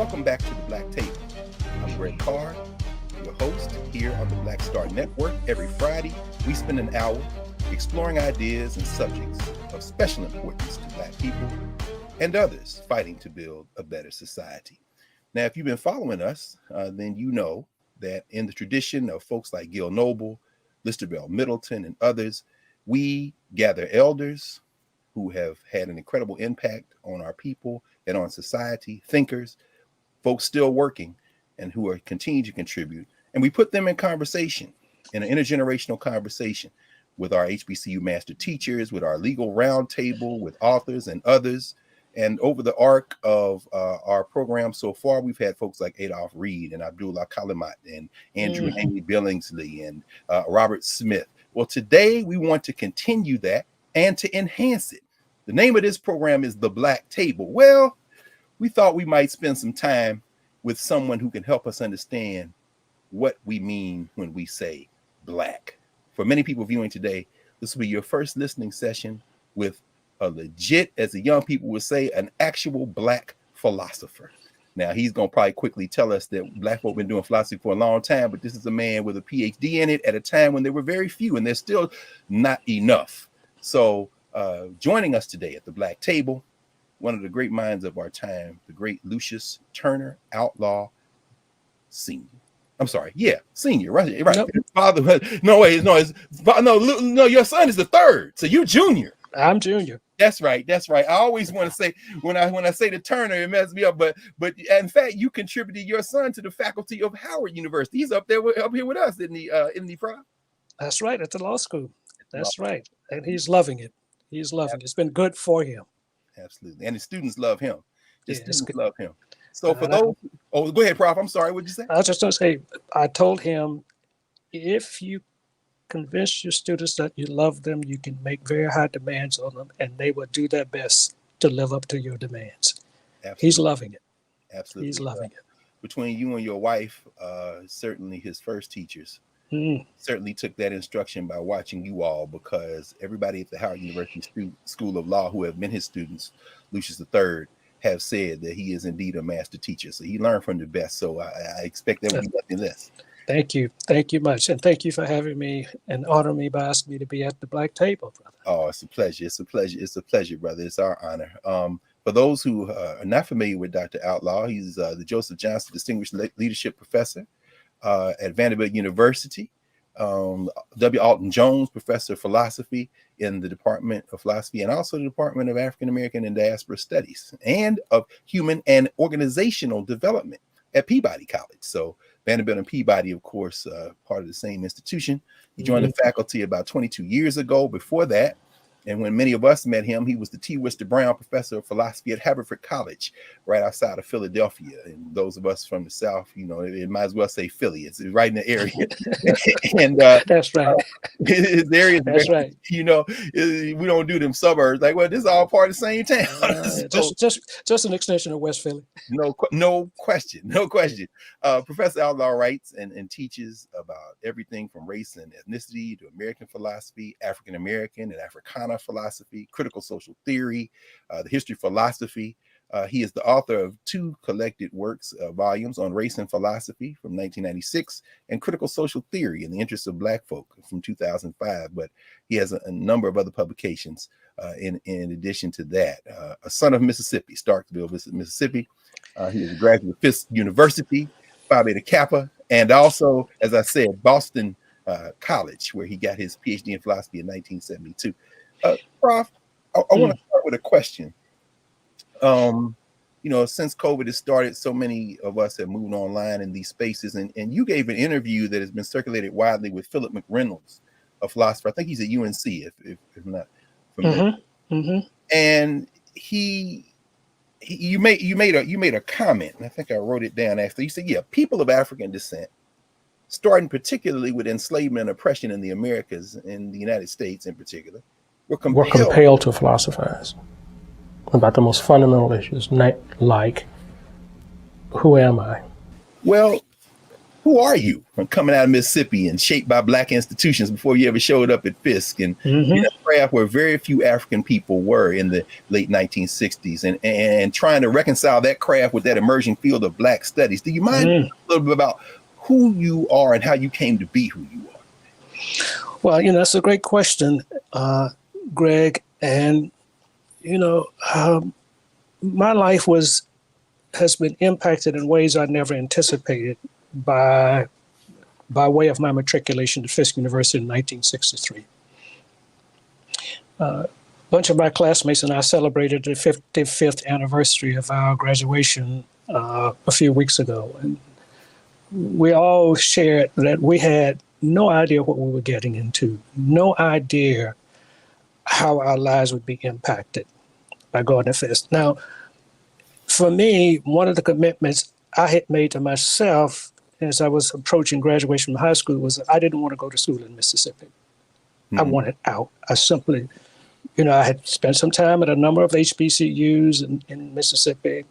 Welcome back to the Black Table. I'm Greg Carr, your host here on the Black Star Network. Every Friday, we spend an hour exploring ideas and subjects of special importance to Black people and others fighting to build a better society. Now, if you've been following us, then you know that in the tradition of folks like Gil Noble, Lister Bell Middleton, and others, we gather elders who have had an incredible impact on our people and on society, thinkers, folks still working, and who are continue to contribute. And we put them in conversation, in an intergenerational conversation with our HBCU master teachers, with our legal roundtable, with authors and others. And over the arc of our program so far, we've had folks like Adolph Reed and Abdullah Kalimat and Andrew Amy Billingsley and Robert Smith. Well, today we want to continue that and to enhance it. The name of this program is The Black Table. Well, we thought we might spend some time with someone who can help us understand what we mean when we say Black. For many people viewing today, this will be your first listening session with a legit, as the young people would say, an actual Black philosopher. Now, he's going to probably quickly tell us that Black folk been doing philosophy for a long time, but this is a man with a PhD in it at a time when there were very few, and there's still not enough. So joining us today at the Black Table, one of the great minds of our time, the great Lucius Turner Outlaw Sr. I'm sorry, Senior, right? Nope. Father, no, your son is the third, so you junior. I'm junior. That's right. I always want to say when I say the Turner, it messes me up. But in fact, you contributed your son to the faculty of Howard University. He's up here with us, isn't he, Prof? That's right, at the law school. That's right, and he's loving it. He's loving it. It's been good for him. Absolutely, and the students love him. Love him. So for those, go ahead, Prof. I'm sorry. What'd you say? I was just going to say, I told him, if you convince your students that you love them, you can make very high demands on them, and they will do their best to live up to your demands. Absolutely. He's loving it. Absolutely, he's loving it. Between you and your wife, certainly his first teachers certainly took that instruction by watching you all, because everybody at the Howard University School of Law who have been his students, Lucius III, have said that he is indeed a master teacher. So he learned from the best. So I expect that will be nothing less. Thank you. Thank you much. And thank you for having me and honoring me by asking me to be at the Black Table, brother. Oh, it's a pleasure. It's a pleasure, brother. It's our honor. For those who are not familiar with Dr. Outlaw, he's the Joseph Johnson Distinguished Leadership Professor at Vanderbilt University. W. Alton Jones Professor of Philosophy in the Department of Philosophy, and also the Department of African American and Diaspora Studies, and of Human and Organizational Development at Peabody College. So Vanderbilt and Peabody, of course, part of the same institution. He joined the faculty about 22 years ago. Before that, and when many of us met him, he was the T. Worcester Brown Professor of Philosophy at Haverford College, right outside of Philadelphia. And those of us from the South, it might as well say Philly. It's right in the area. And that's right. His area, that's right. We don't do them suburbs. Like, well, this is all part of the same town. Just an extension of West Philly. No question. Professor Outlaw writes and teaches about everything from race and ethnicity to American philosophy, African American and Africana philosophy, critical social theory, the history of philosophy. He is the author of 2 collected works, volumes on race and philosophy from 1996, and critical social theory in the interests of Black folk from 2005. But he has a number of other publications in addition to that. A son of Mississippi, Starkville, Mississippi. He is a graduate of Fisk University, Phi Beta Kappa, and also, as I said, Boston College, where he got his PhD in philosophy in 1972. Prof, I want to start with a question. Since COVID has started, so many of us have moved online in these spaces, and you gave an interview that has been circulated widely with Philip McReynolds, a philosopher. I think he's at UNC, if not familiar. And you made a comment, and I think I wrote it down after. You said, people of African descent, starting particularly with enslavement and oppression in the Americas, in the United States in particular, were compelled to philosophize about the most fundamental issues, like, who am I? Well, who are you from coming out of Mississippi and shaped by Black institutions before you ever showed up at Fisk and a craft where very few African people were in the late 1960s and trying to reconcile that craft with that emerging field of Black studies. Do you mind a little bit about who you are and how you came to be who you are? Well, that's a great question, Greg. And, my life has been impacted in ways I never anticipated by way of my matriculation to Fisk University in 1963. A bunch of my classmates and I celebrated the 55th anniversary of our graduation a few weeks ago. And we all shared that we had no idea what we were getting into, no idea how our lives would be impacted by going to Fisk. Now, for me, one of the commitments I had made to myself as I was approaching graduation from high school was that I didn't want to go to school in Mississippi. I wanted out. I simply, I had spent some time at a number of HBCUs in Mississippi.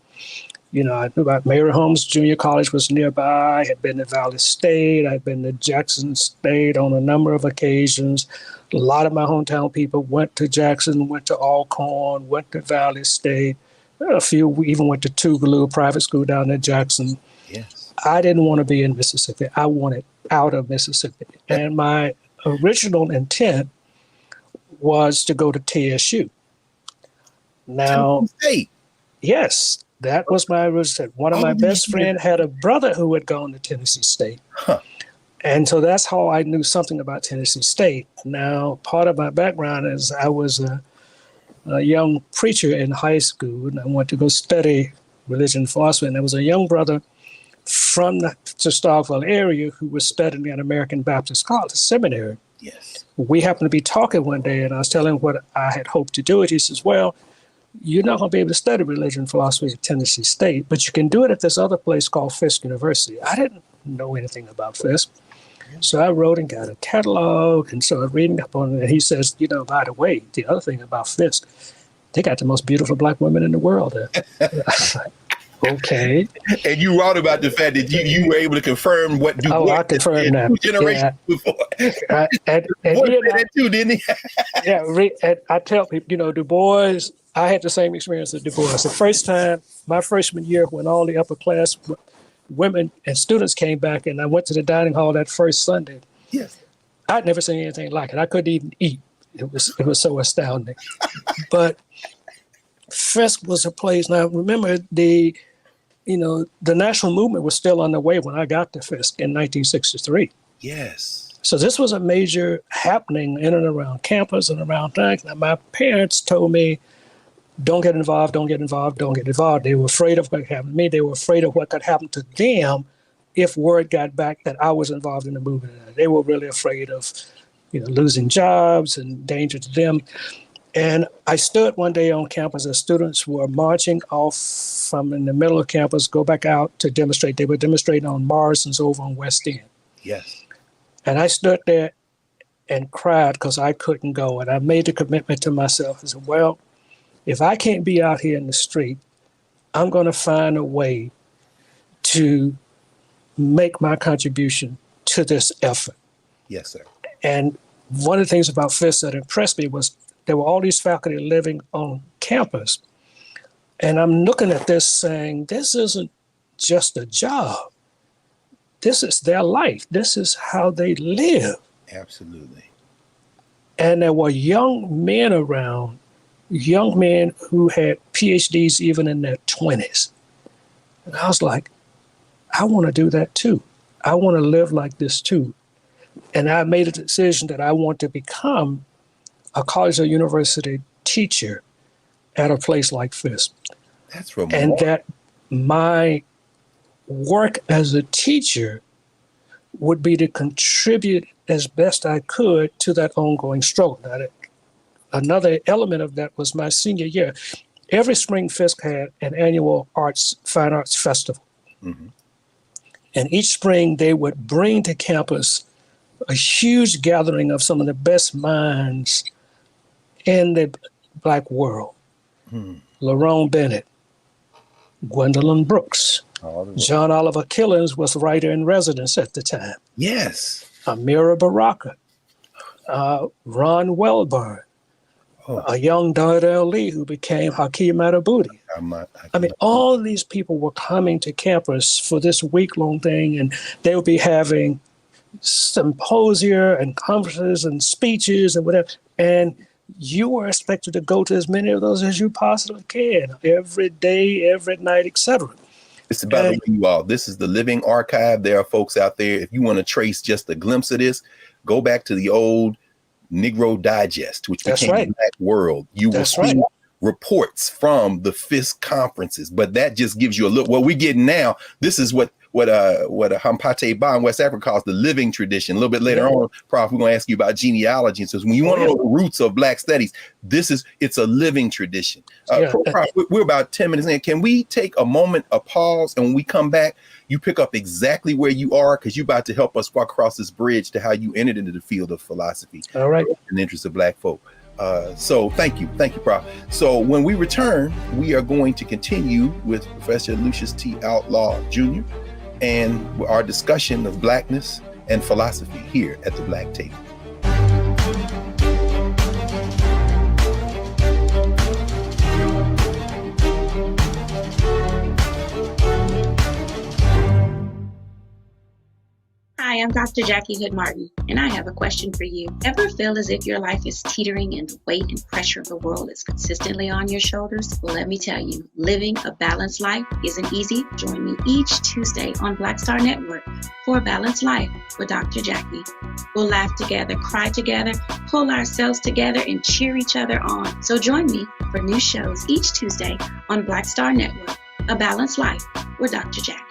I knew about Mary Holmes Junior College was nearby. I had been to Valley State. I had been to Jackson State on a number of occasions. A lot of my hometown people went to Jackson, went to Alcorn, went to Valley State. A few even went to Tougaloo, a private school down in Jackson. Yes. I didn't want to be in Mississippi. I wanted out of Mississippi. And my original intent was to go to TSU. Now, State. Yes, that was my original. One of my best friends had a brother who had gone to Tennessee State. Huh. And so that's how I knew something about Tennessee State. Now, part of my background is I was a young preacher in high school, and I went to go study religion and philosophy. And there was a young brother from the Starkville area who was studying at American Baptist College Seminary. Yes. We happened to be talking one day, and I was telling him what I had hoped to do. He says, well, you're not going to be able to study religion and philosophy at Tennessee State, but you can do it at this other place called Fisk University. I didn't know anything about Fisk. So I wrote and got a catalog and started reading up on it. And he says, by the way, the other thing about Fisk, they got the most beautiful Black women in the world there. I was like, okay. And you wrote about the fact that you were able to confirm what Du Bois I confirmed that. 2 generations before. And that too, didn't he? and I tell people, Du Bois, I had the same experience as Du Bois. The first time, my freshman year, when all the upper class women and students came back and I went to the dining hall that first Sunday. Yes. I'd never seen anything like it. I couldn't even eat. It was so astounding. But Fisk was a place. Now, remember, the national movement was still underway when I got to Fisk in 1963. Yes. So this was a major happening in and around campus and around things. Now, my parents told me, don't get involved, don't get involved, don't get involved. They were afraid of what happened to me. They were afraid of what could happen to them if word got back that I was involved in the movement. They were really afraid of, losing jobs and danger to them. And I stood one day on campus as students were marching off from in the middle of campus, go back out to demonstrate. They were demonstrating on Morrison's over on West End. Yes. And I stood there and cried because I couldn't go. And I made the commitment to myself. I said, well, if I can't be out here in the street, I'm going to find a way to make my contribution to this effort. Yes, sir. And one of the things about Fisk that impressed me was there were all these faculty living on campus. And I'm looking at this saying, this isn't just a job. This is their life. This is how they live. Absolutely. And there were young men around, young men who had PhDs even in their 20s. And I was like, I want to do that too. I want to live like this too. And I made a decision that I want to become a college or university teacher at a place like Fisk. That's remarkable. And that my work as a teacher would be to contribute as best I could to that ongoing struggle. Now, another element of that was my senior year. Every spring, Fisk had an annual fine arts festival. Mm-hmm. And each spring, they would bring to campus a huge gathering of some of the best minds in the Black world. Lerone Bennett, Gwendolyn Brooks, John Oliver Killings was writer in residence at the time. Yes. Amira Baraka, Ron Welburn, a young Dardell Lee who became Hakeem Matabuti. I mean, all these people were coming to campus for this week-long thing, and they would be having symposia and conferences and speeches and whatever. And you were expected to go to as many of those as you possibly can, every day, every night, etc. It's about you all. This is the living archive. There are folks out there. If you want to trace just a glimpse of this, go back to the old Negro Digest, which became Black World. You will see reports from the Fisk conferences, but that just gives you a look. What we're getting now, this is what Hampate Ba in West Africa calls the living tradition. A little bit later on, Prof, we're going to ask you about genealogy. And so when you want to know the roots of Black studies, it's a living tradition. Prof, we're about 10 minutes in. Can we take a moment, a pause, and when we come back, you pick up exactly where you are, because you're about to help us walk across this bridge to how you entered into the field of philosophy. All right. In the interest of Black folk. So thank you, Prof. So when we return, we are going to continue with Professor Lucius T. Outlaw Jr. and our discussion of Blackness and philosophy here at the Black Table. Hi, I'm Dr. Jackie Hood Martin, and I have a question for you. Ever feel as if your life is teetering and the weight and pressure of the world is consistently on your shoulders? Well, let me tell you, living a balanced life isn't easy. Join me each Tuesday on Black Star Network for a Balanced Life with Dr. Jackie. We'll laugh together, cry together, pull ourselves together, and cheer each other on. So join me for new shows each Tuesday on Black Star Network, A Balanced Life with Dr. Jackie.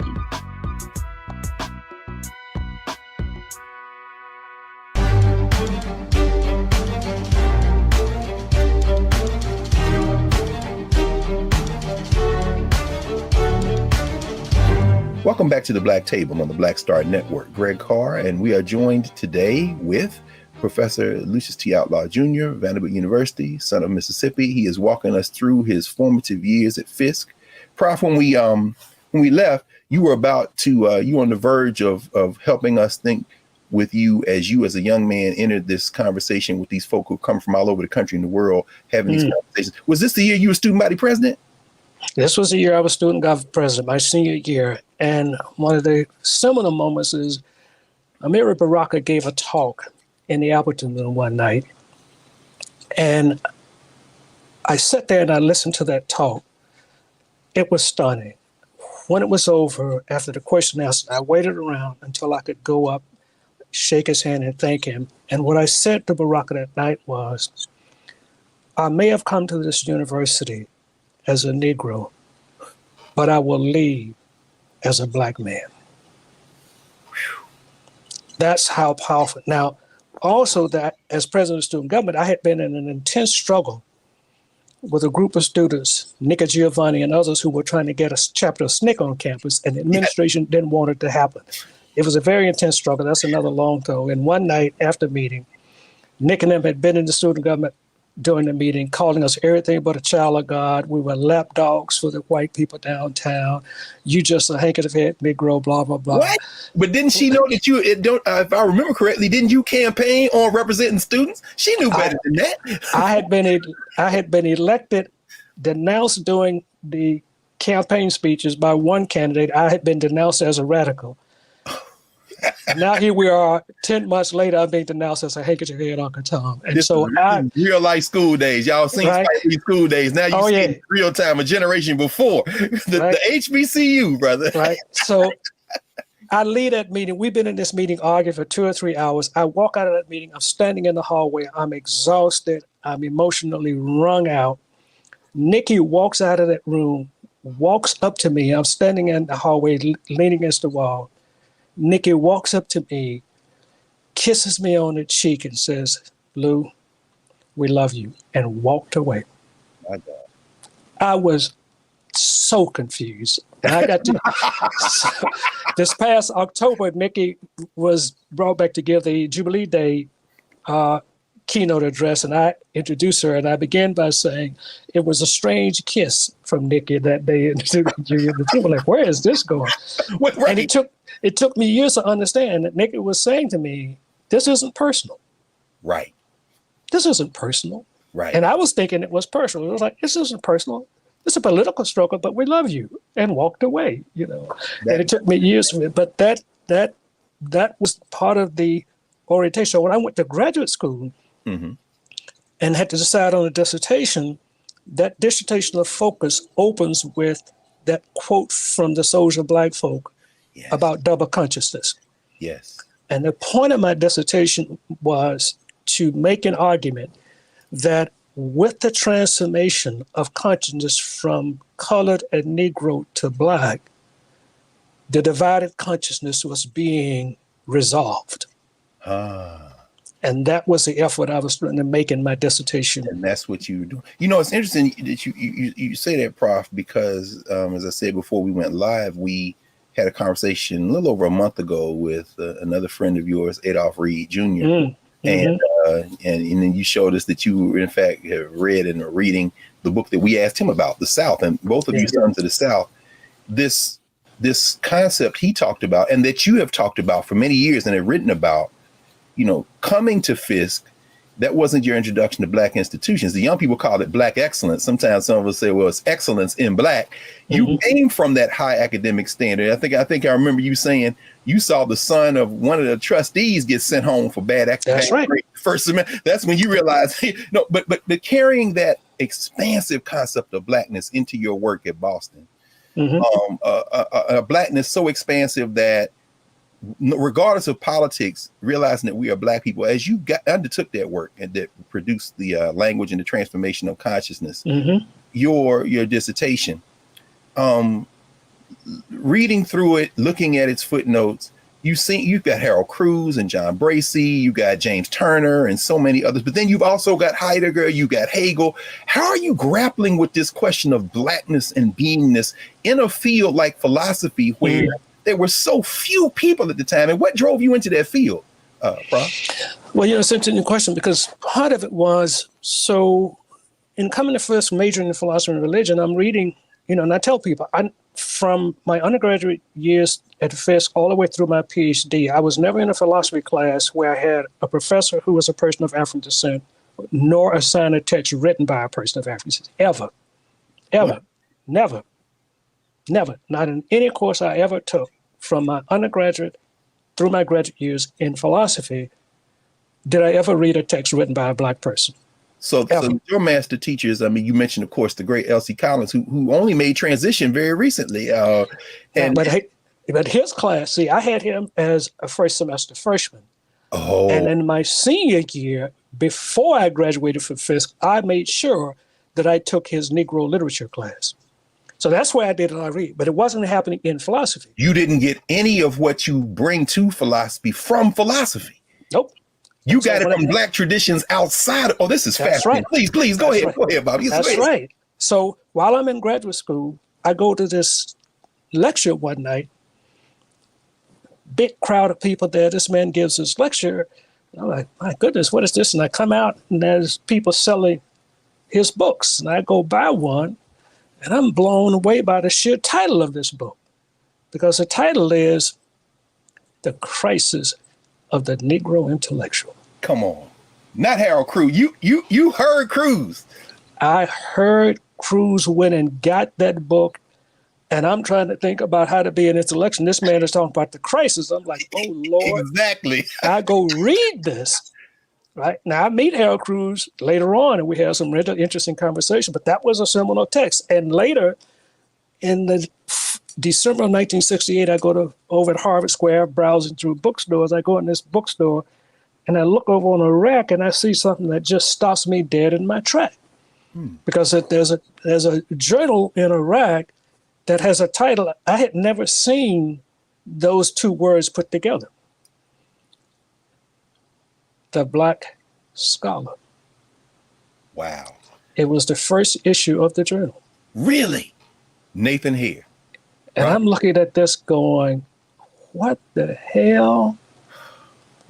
Welcome back to the Black Table on the Black Star Network. Greg Carr, and we are joined today with Professor Lucius T. Outlaw Jr., Vanderbilt University, son of Mississippi. He is walking us through his formative years at Fisk. Prof, when we left, you were about to you were on the verge of helping us think with you as a young man entered this conversation with these folk who come from all over the country and the world having these conversations. Was this the year you were student body president? This was the year I was student government president, my senior year. And one of the seminal moments is Amira Baraka gave a talk in the Appleton Room one night. And I sat there and I listened to that talk. It was stunning. When it was over, after the question asked, I waited around until I could go up, shake his hand and thank him. And what I said to Baraka that night was, I may have come to this university as a Negro, but I will leave as a Black man. That's how powerful. Now, also that as president of student government, I had been in an intense struggle with a group of students, Nika Giovanni and others, who were trying to get a chapter of SNCC on campus, and the administration didn't want it to happen. It was a very intense struggle. That's another long throw. And one night after meeting, Nick and them had been in the student government during the meeting, calling us everything but a child of God. We were lapdogs for the white people downtown. You just a hank of the head Negro, blah, blah, blah. What? But didn't she know that if I remember correctly, didn't you campaign on representing students? She knew better than that. I had been elected, denounced during the campaign speeches by one candidate. I had been denounced as a radical. Now here we are, 10 months later, I'm being denounced as a handkerchief head Uncle Tom. And this so real life school days. Y'all seen these school days. Now you see real time, a generation before. The HBCU, brother. Right. So I lead that meeting. We've been in this meeting arguing for 2 or 3 hours. I walk out of that meeting. I'm standing in the hallway. I'm exhausted. I'm emotionally wrung out. Nikki walks out of that room, walks up to me. I'm standing in the hallway, leaning against the wall. Nikki walks up to me, kisses me on the cheek and says, Lou, we love you, and walked away. My God. I was so confused. And I got to, this past October, Nikki was brought back to give the Jubilee Day keynote address, and I introduced her, and I began by saying it was a strange kiss from Nikki that day. And the people were like, where is this going? Right. And it took me years to understand that Nikki was saying to me, this isn't personal. Right. This isn't personal. Right. And I was thinking it was personal. It was like, this isn't personal. It's a political struggle, but we love you, and walked away, you know. And it took me years from it. But that was part of the orientation. So when I went to graduate school and had to decide on a dissertation, that dissertational focus opens with that quote from the Soldier Black Folk about double consciousness. Yes. And the point of my dissertation was to make an argument that with the transformation of consciousness from colored and Negro to Black, the divided consciousness was being resolved. And that was the effort I was trying to make in my dissertation. And that's what you were doing. You know, it's interesting that you say that, Prof, because as I said before we went live, we had a conversation a little over a month ago with another friend of yours, Adolph Reed Jr. And then you showed us that you, in fact, have read and are reading the book that we asked him about, The South, and both of you sons of the South. This concept he talked about, and that you have talked about for many years and have written about, you know, coming to Fisk, that wasn't your introduction to Black institutions. The young people call it Black excellence. Sometimes some of us say, well, it's excellence in Black. You came from that high academic standard. I think I remember you saying you saw the son of one of the trustees get sent home for bad academic. That's right. First semester. That's when you realize, but carrying that expansive concept of Blackness into your work at Boston, a Blackness so expansive that regardless of politics, realizing that we are Black people, as you undertook that work and that produced the language and the transformation of consciousness, your dissertation, reading through it, looking at its footnotes, you've got Harold Cruz and John Bracey, you got James Turner and so many others, but then you've also got Heidegger, you got Hegel. How are you grappling with this question of Blackness and beingness in a field like philosophy where there were so few people at the time? And what drove you into that field, Prof? Well, it's an interesting question, because part of it was, so in coming to Fisk, majoring in philosophy and religion, I'm reading, and I tell people, from my undergraduate years at Fisk all the way through my PhD, I was never in a philosophy class where I had a professor who was a person of African descent, nor assigned a text written by a person of African descent. Ever. Never. Not in any course I ever took from my undergraduate through my graduate years in philosophy did I ever read a text written by a Black person. So your master teachers, I mean, you mentioned, of course, the great L.C. Collins, who only made transition very recently. But his class, see, I had him as a first semester freshman. And in my senior year, before I graduated from Fisk, I made sure that I took his Negro literature class. So that's where I did a lot of reading, but it wasn't happening in philosophy. You didn't get any of what you bring to philosophy from philosophy. Nope. You got it from Black traditions outside. This is fascinating. Right. Please go ahead. Right. Go ahead, Bobby. That's right. So while I'm in graduate school, I go to this lecture one night. Big crowd of people there. This man gives his lecture. I'm like, my goodness, what is this? And I come out and there's people selling his books. And I go buy one and I'm blown away by the sheer title of this book. Because the title is The Crisis of the Negro Intellectual. Come on. Not Harold Cruz. You heard Cruz. I heard Cruz went and got that book, and I'm trying to think about how to be an intellectual. This man is talking about the crisis. I'm like, oh, Lord. Exactly. I go read this. Right. Now, I meet Harold Cruz later on, and we have some really interesting conversation, but that was a seminal text. And later, in the December of 1968, I go over at Harvard Square, browsing through bookstores. I go in this bookstore, and I look over on a rack, and I see something that just stops me dead in my track. Because there's a journal in a rack that has a title. I had never seen those two words put together. The Black Scholar. Wow. It was the first issue of the journal. Really? Nathan Hare. And I'm looking at this going, what the hell?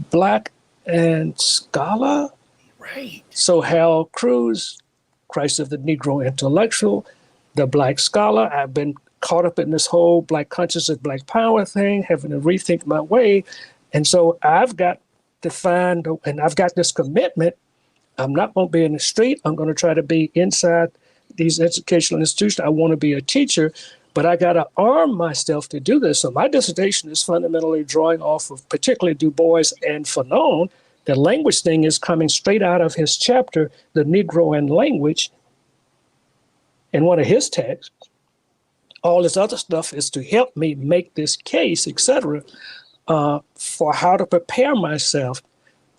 Black and Scholar? Right. So Hal Cruz, Christ of the Negro Intellectual, the Black Scholar, I've been caught up in this whole Black consciousness, Black power thing, having to rethink my way. And so I've got to find, and I've got this commitment. I'm not going to be in the street. I'm going to try to be inside these educational institutions. I want to be a teacher, but I got to arm myself to do this. So my dissertation is fundamentally drawing off of particularly Du Bois and Fanon. The language thing is coming straight out of his chapter, The Negro and Language, in one of his texts. All this other stuff is to help me make this case, et cetera, for how to prepare myself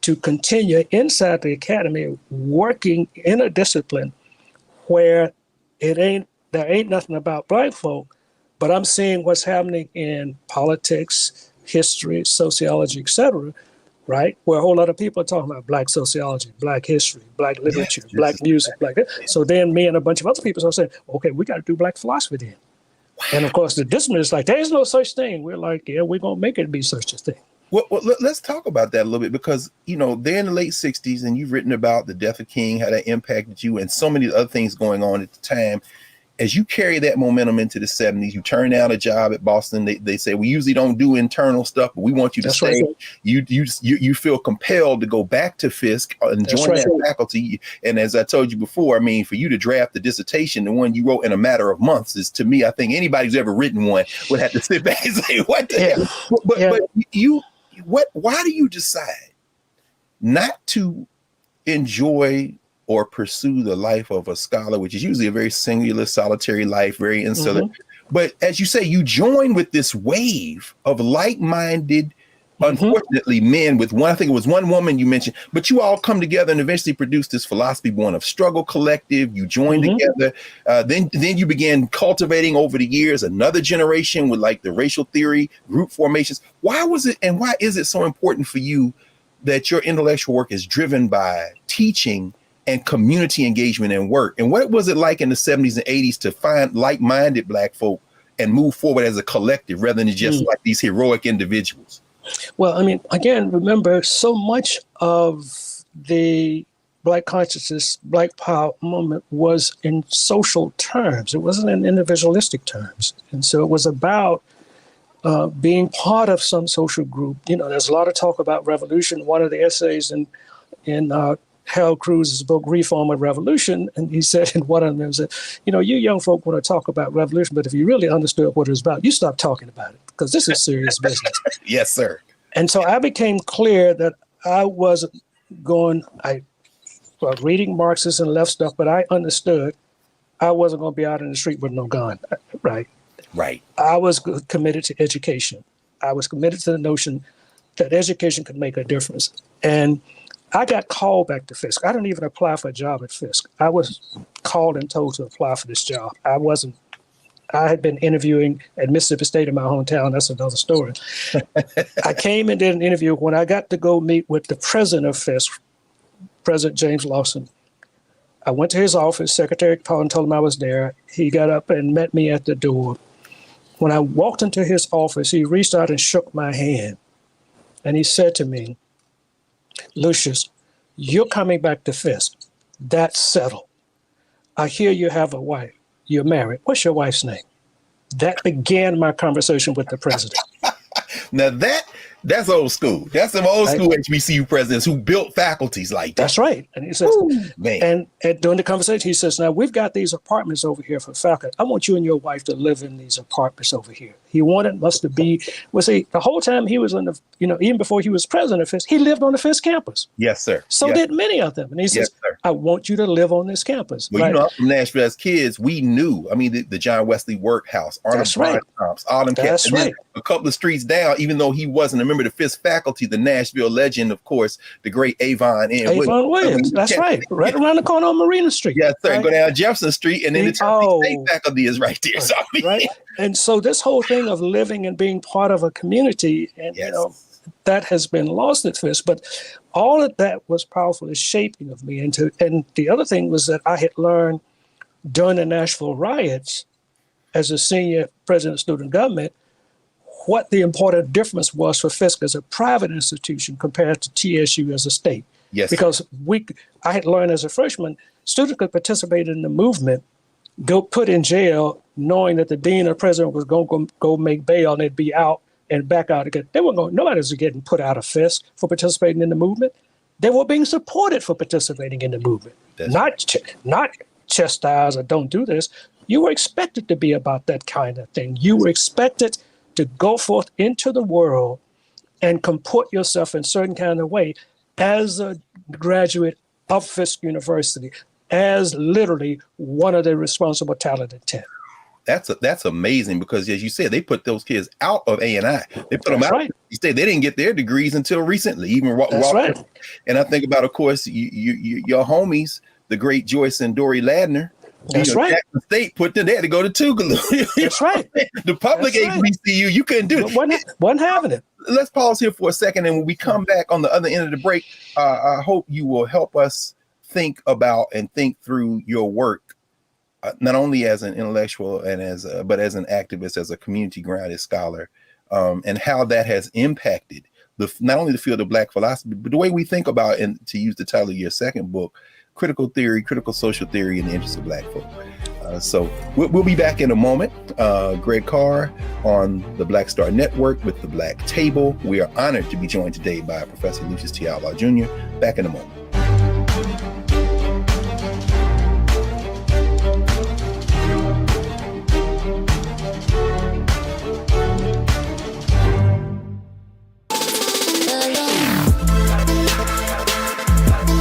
to continue inside the academy working in a discipline where there ain't nothing about Black folk, but I'm seeing what's happening in politics, history, sociology, et cetera, right? Where a whole lot of people are talking about Black sociology, Black history, Black literature, Yes, Black music, Black that. So then me and a bunch of other people are saying, okay, we got to do Black philosophy then. And of course, the discipline is like, there's no such thing. We're like, yeah, we're going to make it be such a thing. Well, let's talk about that a little bit, because, you know, they're in the late 60s and you've written about the death of King, how that impacted you, and so many other things going on at the time. As you carry that momentum into the 70s, you turn down a job at Boston. They say, we usually don't do internal stuff, but we want you to stay. Right. You feel compelled to go back to Fisk and join that faculty. And as I told you before, I mean, for you to draft the dissertation, the one you wrote in a matter of months, is, to me, I think anybody who's ever written one would have to sit back and say, what the hell? But why do you decide not to enjoy or pursue the life of a scholar, which is usually a very singular, solitary life, very insular? But as you say, you join with this wave of like-minded, unfortunately, men with one, I think it was one woman you mentioned, but you all come together and eventually produce this Philosophy Born of Struggle collective. You join together. Then you began cultivating over the years another generation with like the racial theory, group formations. Why was it, and why is it so important for you that your intellectual work is driven by teaching and community engagement and work? And what was it like in the 70s and 80s to find like-minded Black folk and move forward as a collective rather than just like these heroic individuals? Well, I mean, again, remember, so much of the Black consciousness, Black power movement was in social terms. It wasn't in individualistic terms. And so it was about being part of some social group. You know, there's a lot of talk about revolution. One of the essays in Hal Cruz's book, Reform and Revolution, and he said in one of them, said, you know, you young folk want to talk about revolution, but if you really understood what it was about, you stop talking about it, because this is serious business. Yes, sir. And so I became clear that I wasn't reading Marxist and left stuff, but I understood I wasn't going to be out in the street with no gun, right? Right. I was committed to education. I was committed to the notion that education could make a difference. And I got called back to Fisk. I didn't even apply for a job at Fisk. I was called and told to apply for this job. I had been interviewing at Mississippi State in my hometown. That's another story. I came and did an interview. When I got to go meet with the president of Fisk, President James Lawson, I went to his office. Secretary Collin told him I was there. He got up and met me at the door. When I walked into his office, he reached out and shook my hand. And he said to me, Lucius, you're coming back to Fisk. That's settled. I hear you have a wife. You're married. What's your wife's name? That began my conversation with the president. Now that's old school. That's some old school HBCU presidents who built faculties like that. That's right. And he says, and during the conversation, he says, now we've got these apartments over here for faculty. I want you and your wife to live in these apartments over here. He wanted us to be, the whole time he was in the, even before he was president of Fisk, he lived on the Fisk campus. Yes, sir. So did many of them. And he says, I want you to live on this campus. Well, I'm from Nashville. As kids, we knew, the John Wesley Workhouse, Arnold Bryan, all them cats. That's right. A couple of streets down, even though he wasn't a member of the Fisk faculty, the Nashville legend, of course, the great Avon Williams. That's right. Right around the corner on Marina Street. Yes, sir. Right? Go down Jefferson Street, and then the state faculty is right there. So, right. And so this whole thing of living and being part of a community, and that has been lost at Fisk. But all of that was powerful as shaping of me. And the other thing was that I had learned during the Nashville riots, as a senior president of student government, what the important difference was for Fisk as a private institution compared to TSU as a state. Yes, sir. Because I had learned as a freshman, students could participate in the movement, go put in jail, knowing that the dean or president was going to go make bail and they'd be out and back out again. Nobody was getting put out of Fisk for participating in the movement. They were being supported for participating in the movement, not chastised or don't do this. You were expected to be about that kind of thing. You were expected to go forth into the world and comport yourself in a certain kind of way as a graduate of Fisk University, as literally one of the responsible talented 10. That's amazing, because as you said, they put those kids out of A&I. They put them out. Right. They didn't get their degrees until recently. Even right. And I think about, of course, your homies, the great Joyce and Dory Ladner. That's right. Jackson State put them there to go to Tougaloo. That's right. The public HBCU, you couldn't do it. Wasn't having it. Let's pause here for a second, and when we come back on the other end of the break, I hope you will help us think about and think through your work, not only as an intellectual and but as an activist, as a community-grounded scholar, and how that has impacted not only the field of Black philosophy, but the way we think about, and to use the title of your second book, Critical Theory, Critical Social Theory in the Interest of Black folk. So we'll be back in a moment. Greg Carr on the Black Star Network with the Black Table. We are honored to be joined today by Professor Lucius T. Outlaw Jr. Back in a moment.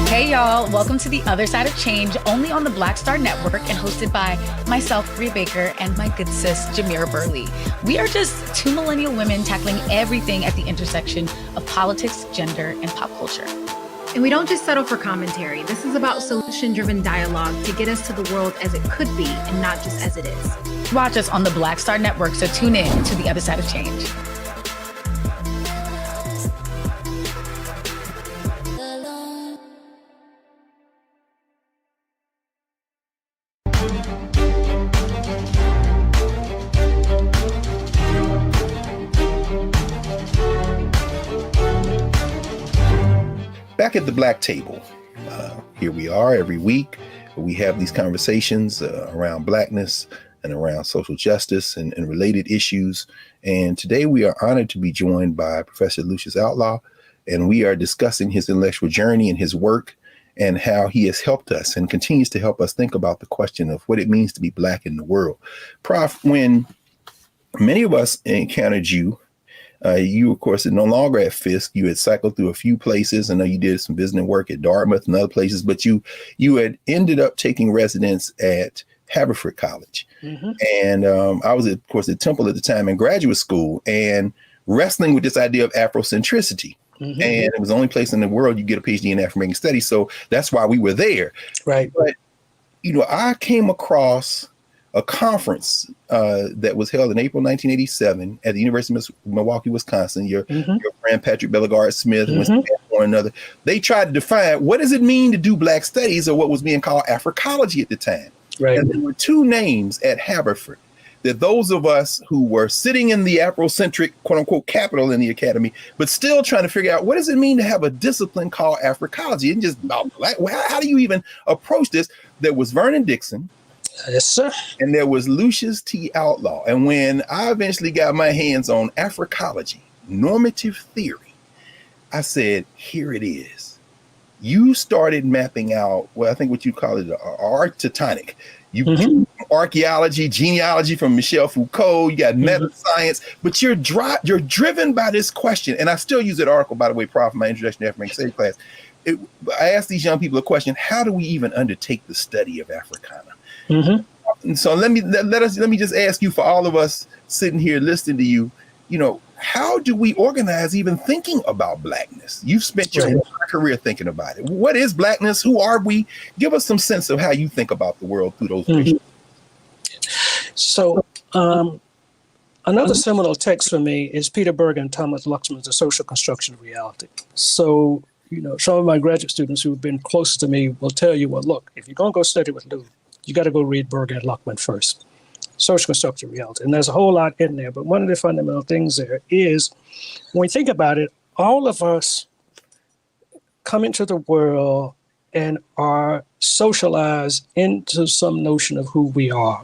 Hey y'all, welcome to The Other Side of Change, only on the Black Star Network and hosted by myself, Bree Baker, and my good sis, Jamira Burley. We are just two millennial women tackling everything at the intersection of politics, gender, and pop culture. And we don't just settle for commentary. This is about solution-driven dialogue to get us to the world as it could be and not just as it is. Watch us on the Black Star Network, so tune in to The Other Side of Change. Back at the Black Table, here we are every week. We have these conversations around Blackness and around social justice and related issues. And today we are honored to be joined by Professor Lucius Outlaw, and we are discussing his intellectual journey and his work and how he has helped us and continues to help us think about the question of what it means to be Black in the world. Prof, when many of us encountered you, you, of course, are no longer at Fisk. You had cycled through a few places. I know you did some visiting work at Dartmouth and other places, but you had ended up taking residence at Haverford College. Mm-hmm. And I was, of course, at Temple at the time in graduate school and wrestling with this idea of Afrocentricity. Mm-hmm. And it was the only place in the world you get a PhD in Afro-American studies. So that's why we were there. Right. But, I came across a conference that was held in April 1987 at the University of Milwaukee, Wisconsin. Your friend Patrick Bellegarde Smith and one another. They tried to define what does it mean to do Black studies, or what was being called Africology at the time. Right. And there were two names at Haverford that those of us who were sitting in the Afrocentric, quote unquote, capital in the academy, but still trying to figure out what does it mean to have a discipline called Africology, and just about Black. How do you even approach this? There was Vernon Dixon. Yes, sir. And there was Lucius T. Outlaw. And when I eventually got my hands on Africology, normative theory, I said, here it is. You started mapping out, well, I think what you call it, archetyponic. You archaeology, genealogy from Michel Foucault, you got meta science, but you're driven by this question. And I still use that article, by the way, Prof, in my introduction to African studies class. I asked these young people a question: how do we even undertake the study of Africana? And so let me just ask you, for all of us sitting here listening to you, how do we organize even thinking about Blackness? You've spent your entire career thinking about it. What is Blackness? Who are we? Give us some sense of how you think about the world through those visions. So another seminal text for me is Peter Berger and Thomas Luxman's The Social Construction of Reality. So, some of my graduate students who have been close to me will tell you, well, look, if you're going to go study with Lou, you got to go read Berger and Luckman first. Social construction of reality. And there's a whole lot in there. But one of the fundamental things there is, when we think about it, all of us come into the world and are socialized into some notion of who we are.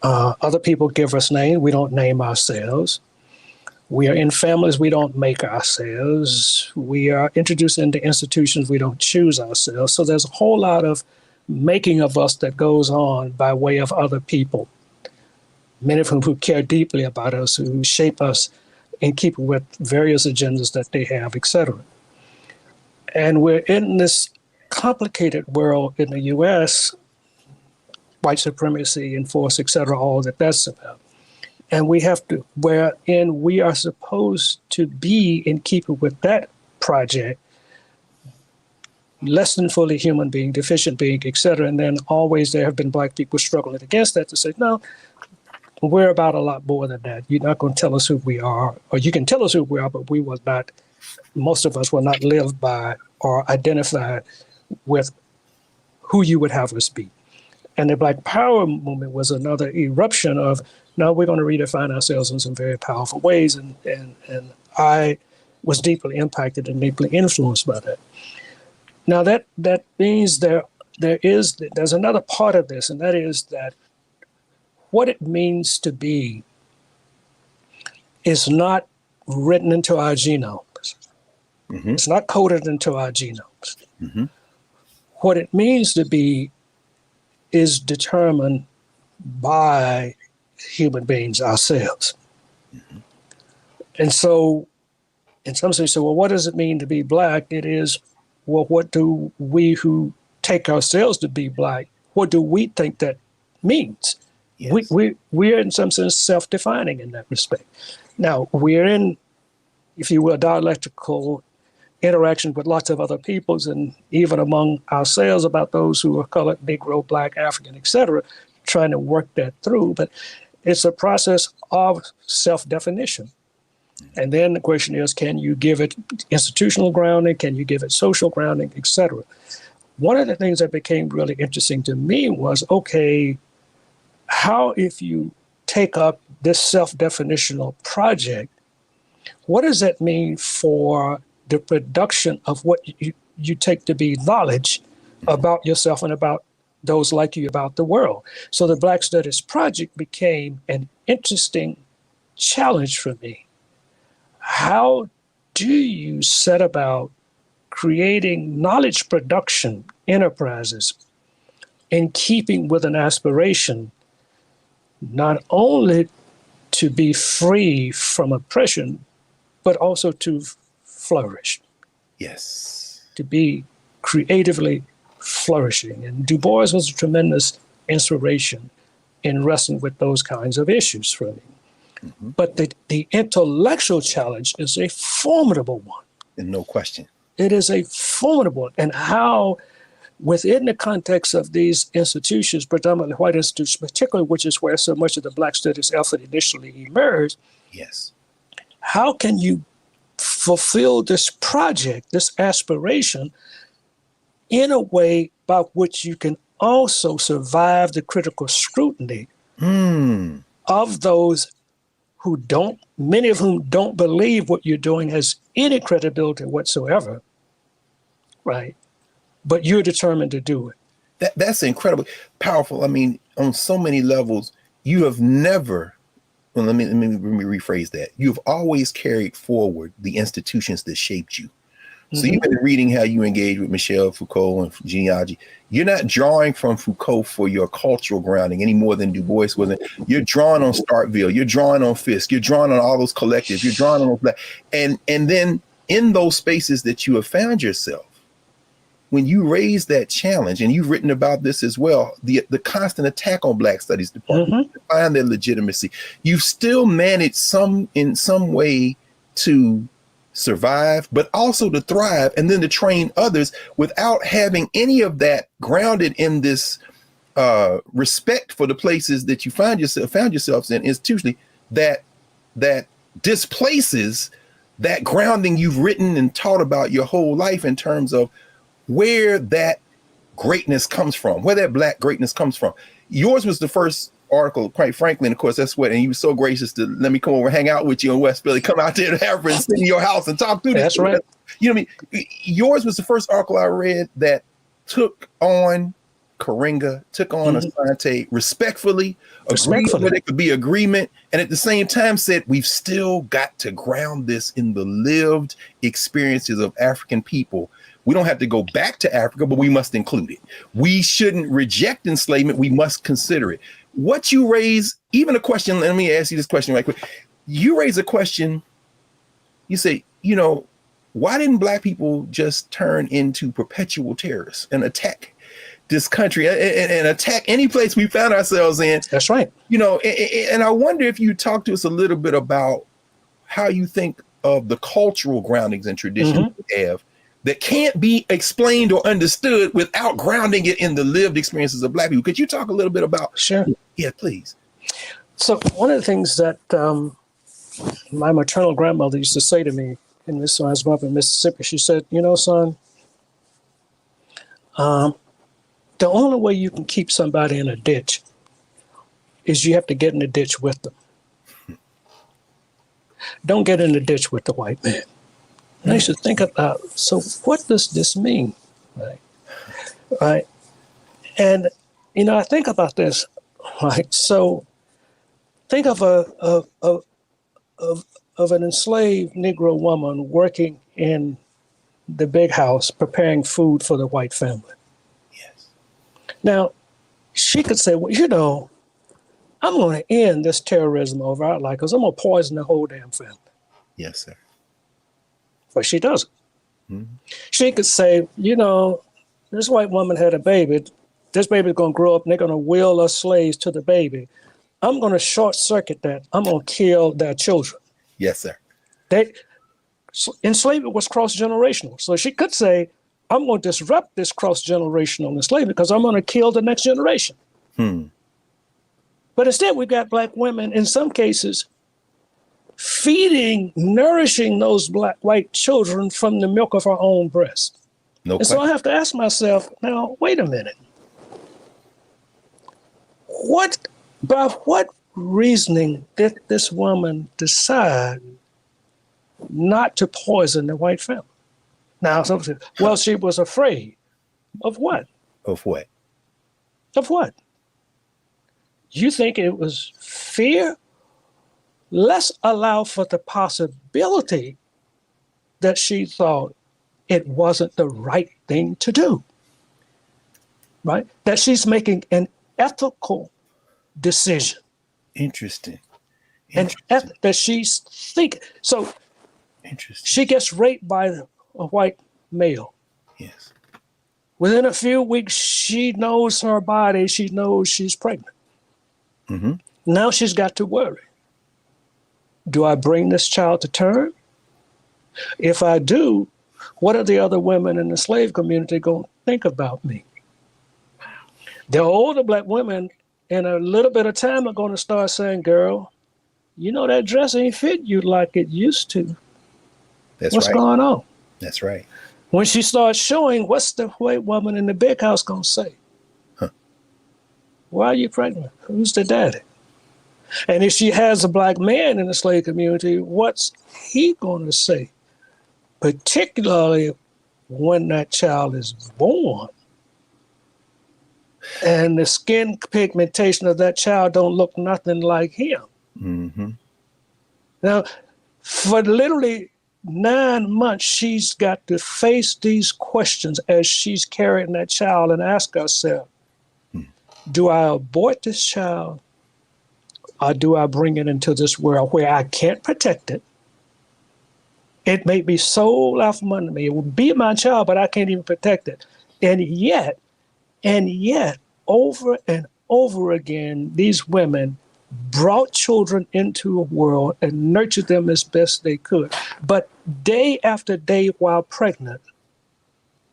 Other people give us names. We don't name ourselves. We are in families we don't make ourselves. We are introduced into institutions we don't choose ourselves. So there's a whole lot of making of us that goes on by way of other people, many of whom who care deeply about us, who shape us in keeping with various agendas that they have, etc. And we're in this complicated world in the U.S., white supremacy, enforced, etc., all that's about. And we have to, wherein we are supposed to be in keeping with that project, less than fully human being, deficient being, etc. And then always there have been Black people struggling against that to say, no, we're about a lot more than that. You're not going to tell us who we are, or you can tell us who we are, but we will not, most of us will not live by or identify with who you would have us be. And the Black Power movement was another eruption of, no, we're going to redefine ourselves in some very powerful ways. And I was deeply impacted and deeply influenced by that. Now that means there's another part of this, and that is that what it means to be is not written into our genomes. Mm-hmm. It's not coded into our genomes. Mm-hmm. What it means to be is determined by human beings ourselves. Mm-hmm. And so, in some sense, well, what does it mean to be Black? It is, well, what do we who take ourselves to be Black, what do we think that means? Yes. We're in some sense self-defining in that respect. Now, we're in, if you will, dialectical interaction with lots of other peoples and even among ourselves about those who are colored, Negro, Black, African, etc., trying to work that through. But it's a process of self-definition. And then the question is, can you give it institutional grounding? Can you give it social grounding, etc.? One of the things that became really interesting to me was, okay, how if you take up this self-definitional project, what does that mean for the production of what you take to be knowledge about yourself and about those like you, about the world? So the Black Studies Project became an interesting challenge for me. How do you set about creating knowledge production enterprises in keeping with an aspiration not only to be free from oppression, but also to flourish? Yes. To be creatively flourishing. And Du Bois was a tremendous inspiration in wrestling with those kinds of issues for me. Mm-hmm. But the intellectual challenge is a formidable one. And no question. It is a formidable one. And how, within the context of these institutions, predominantly white institutions, particularly, which is where so much of the Black studies effort initially emerged, yes, how can you fulfill this project, this aspiration, in a way by which you can also survive the critical scrutiny of those who don't, many of whom don't believe what you're doing has any credibility whatsoever, right? But you're determined to do it. That's incredibly powerful. I mean, on so many levels, you have never, well, let me rephrase that. You've always carried forward the institutions that shaped you. So you've been reading how you engage with Michel Foucault and genealogy. You're not drawing from Foucault for your cultural grounding any more than Du Bois wasn't. You're drawing on Starkville. You're drawing on Fisk. You're drawing on all those collectives. You're drawing on those, and then in those spaces that you have found yourself, when you raise that challenge, and you've written about this as well, the constant attack on Black Studies departments to find their legitimacy, you've still managed in some way to survive, but also to thrive, and then to train others without having any of that grounded in this respect for the places that you found yourselves in institutionally, that displaces that grounding you've written and taught about your whole life in terms of where that greatness comes from, where that Black greatness comes from. Yours was the first article, quite frankly, and of course that's what, and you were so gracious to let me come over and hang out with you in West Philly, come out there to Harvard and sit in your house and talk through this. That's right. You know what I mean? Yours was the first article I read that took on Karenga, took on Asante respectfully, agreed where there could be agreement, and at the same time said we've still got to ground this in the lived experiences of African people. We don't have to go back to Africa, but we must include it. We shouldn't reject enslavement. We must consider it. What you raise, even a question, let me ask you this question right quick. You raise a question, you say, you know, why didn't Black people just turn into perpetual terrorists and attack this country and attack any place we found ourselves in? That's right. You know, and I wonder if you talk to us a little bit about how you think of the cultural groundings and traditions we have that can't be explained or understood without grounding it in the lived experiences of Black people. Could you talk a little bit about? Sure. Yeah, please. So one of the things that my maternal grandmother used to say to me, and this when I was up in Mississippi, she said, you know, son, the only way you can keep somebody in a ditch is you have to get in the ditch with them. Don't get in the ditch with the white man. And I should think about, so what does this mean? Right. And, you know, I think about this, right? So think of of an enslaved Negro woman working in the big house, preparing food for the white family. Yes. Now, she could say, well, you know, I'm going to end this terrorism over our life because I'm going to poison the whole damn family. Yes, sir. But she doesn't. She could say, you know, this white woman had a baby. This baby's going to grow up and they're going to will us slaves to the baby. I'm going to short circuit that. I'm going to kill their children. Yes, sir. Enslavement was cross-generational. So she could say, I'm going to disrupt this cross-generational enslavement because I'm going to kill the next generation. But instead, we've got Black women, in some cases, feeding, nourishing those white children from the milk of our own breast. So I have to ask myself, now, wait a minute. By what reasoning did this woman decide not to poison the white family? Now, some say, well, she was afraid. Of what? Of what? Of what? You think it was fear? Let's allow for the possibility that she thought it wasn't the right thing to do, right? That she's making an ethical decision. Interesting. And that she's thinking. So interesting. She gets raped by a white male. Yes. Within a few weeks, she knows her body. She knows she's pregnant. Now she's got to worry. Do I bring this child to term? If I do, what are the other women in the slave community going to think about me? The older Black women in a little bit of time are going to start saying, girl, you know that dress ain't fit you like it used to. What's going on? That's right. When she starts showing, what's the white woman in the big house going to say? Why are you pregnant? Who's the daddy? And if she has a Black man in the slave community, what's he going to say? Particularly when that child is born and the skin pigmentation of that child don't look nothing like him. Now, for literally 9 months, she's got to face these questions as she's carrying that child and ask herself, do I abort this child or do I bring it into this world where I can't protect it? It may be sold out from under me. It will be my child, but I can't even protect it. And yet, over and over again, these women brought children into a world and nurtured them as best they could. But day after day while pregnant,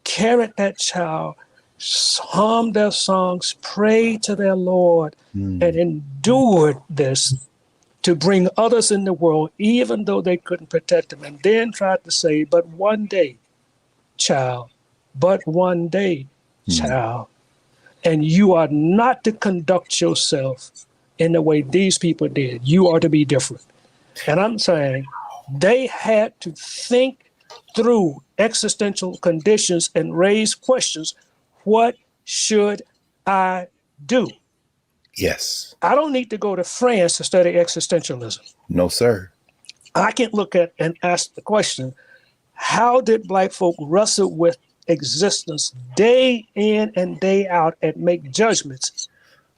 carried that child, hummed their songs, prayed to their Lord, and endured this to bring others in the world, even though they couldn't protect them, and then tried to say, but one day, child, but one day, child, and you are not to conduct yourself in the way these people did. You are to be different. And I'm saying they had to think through existential conditions and raise questions. What should I do? Yes. I don't need to go to France to study existentialism. No, sir. I can look at and ask the question, how did Black folk wrestle with existence day in and day out and make judgments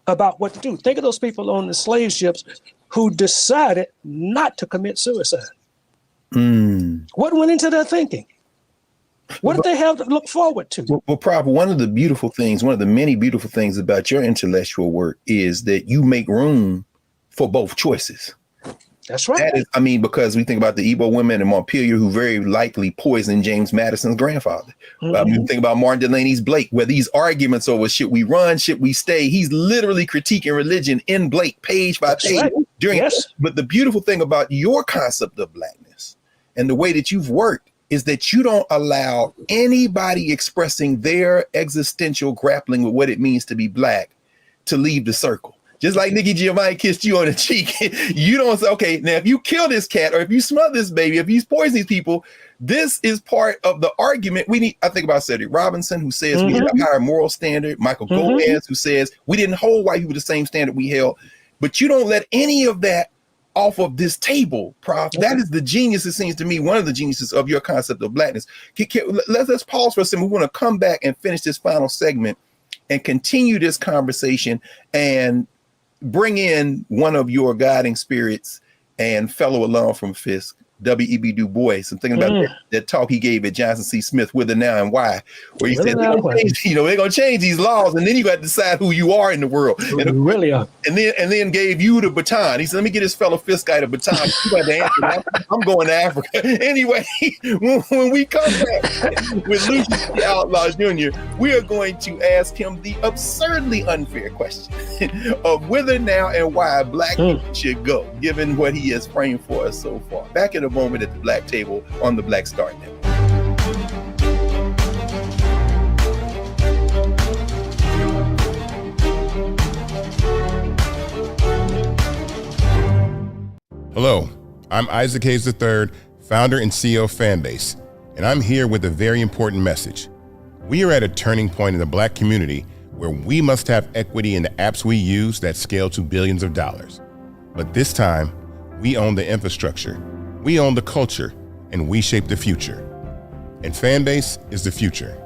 about what to do? Think of those people on the slave ships who decided not to commit suicide. What went into their thinking? What did they have to look forward to? Well, Prof, one of the many beautiful things about your intellectual work is that you make room for both choices. That's right. Because we think about the Igbo women in Montpelier who very likely poisoned James Madison's grandfather. We think about Martin Delaney's Blake, where these arguments over should we run, should we stay? He's literally critiquing religion in Blake, page by page. But the beautiful thing about your concept of Blackness and the way that you've worked is that you don't allow anybody expressing their existential grappling with what it means to be Black to leave the circle. Just like Nikki Giovanni kissed you on the cheek, you don't say, okay, now if you kill this cat or if you smother this baby, if you poison these people, this is part of the argument we need. I think about Cedric Robinson, who says we have a higher moral standard. Michael Gomez, who says we didn't hold white people the same standard we held. But you don't let any of that off of this table, Prof. That is the genius, it seems to me, one of the geniuses of your concept of Blackness. Let's pause for a second. We want to come back and finish this final segment and continue this conversation and bring in one of your guiding spirits and fellow alum from Fisk, W.E.B. Du Bois. I'm thinking about that talk he gave at Johnson C. Smith, Whither Now and Why, where he said, they're going to change these laws, and then you got to decide who you are in the world. And, really are. And then gave you the baton. He said, let me get this fellow Fisk guy the baton. You got to answer. I'm going to Africa. Anyway, when we come back with Lucius T. Outlaw Jr., we are going to ask him the absurdly unfair question of whether now and why Black people should go, given what he has framed for us so far. Back in a moment at the Black Table on the Black Star Network. Hello, I'm Isaac Hayes III, founder and CEO of Fanbase, and I'm here with a very important message. We are at a turning point in the Black community where we must have equity in the apps we use that scale to billions of dollars. But this time, we own the infrastructure, we own the culture, and we shape the future. And Fanbase is the future.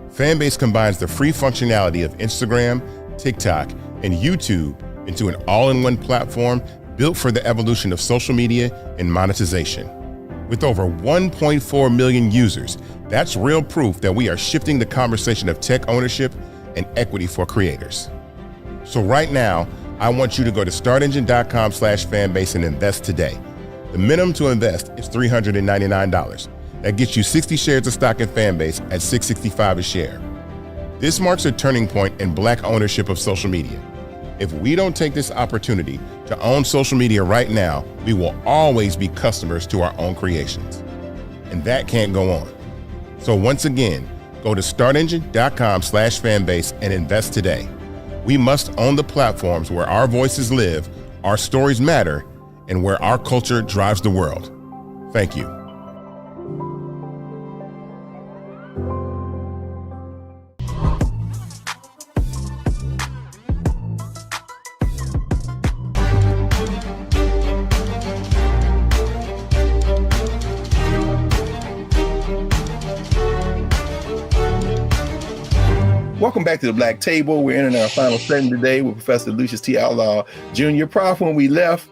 Fanbase combines the free functionality of Instagram, TikTok, and YouTube into an all-in-one platform built for the evolution of social media and monetization. With over 1.4 million users, that's real proof that we are shifting the conversation of tech ownership and equity for creators. So right now, I want you to go to startengine.com/fanbase and invest today. The minimum to invest is $399. That gets you 60 shares of stock in Fanbase at $665 a share. This marks a turning point in Black ownership of social media. If we don't take this opportunity to own social media right now, we will always be customers to our own creations. And that can't go on. So once again, go to startengine.com/fanbase and invest today. We must own the platforms where our voices live, our stories matter, and where our culture drives the world. Thank you. Welcome back to the Black Table. We're in our final segment today with Professor Lucius T. Outlaw Jr. Prof, when we left,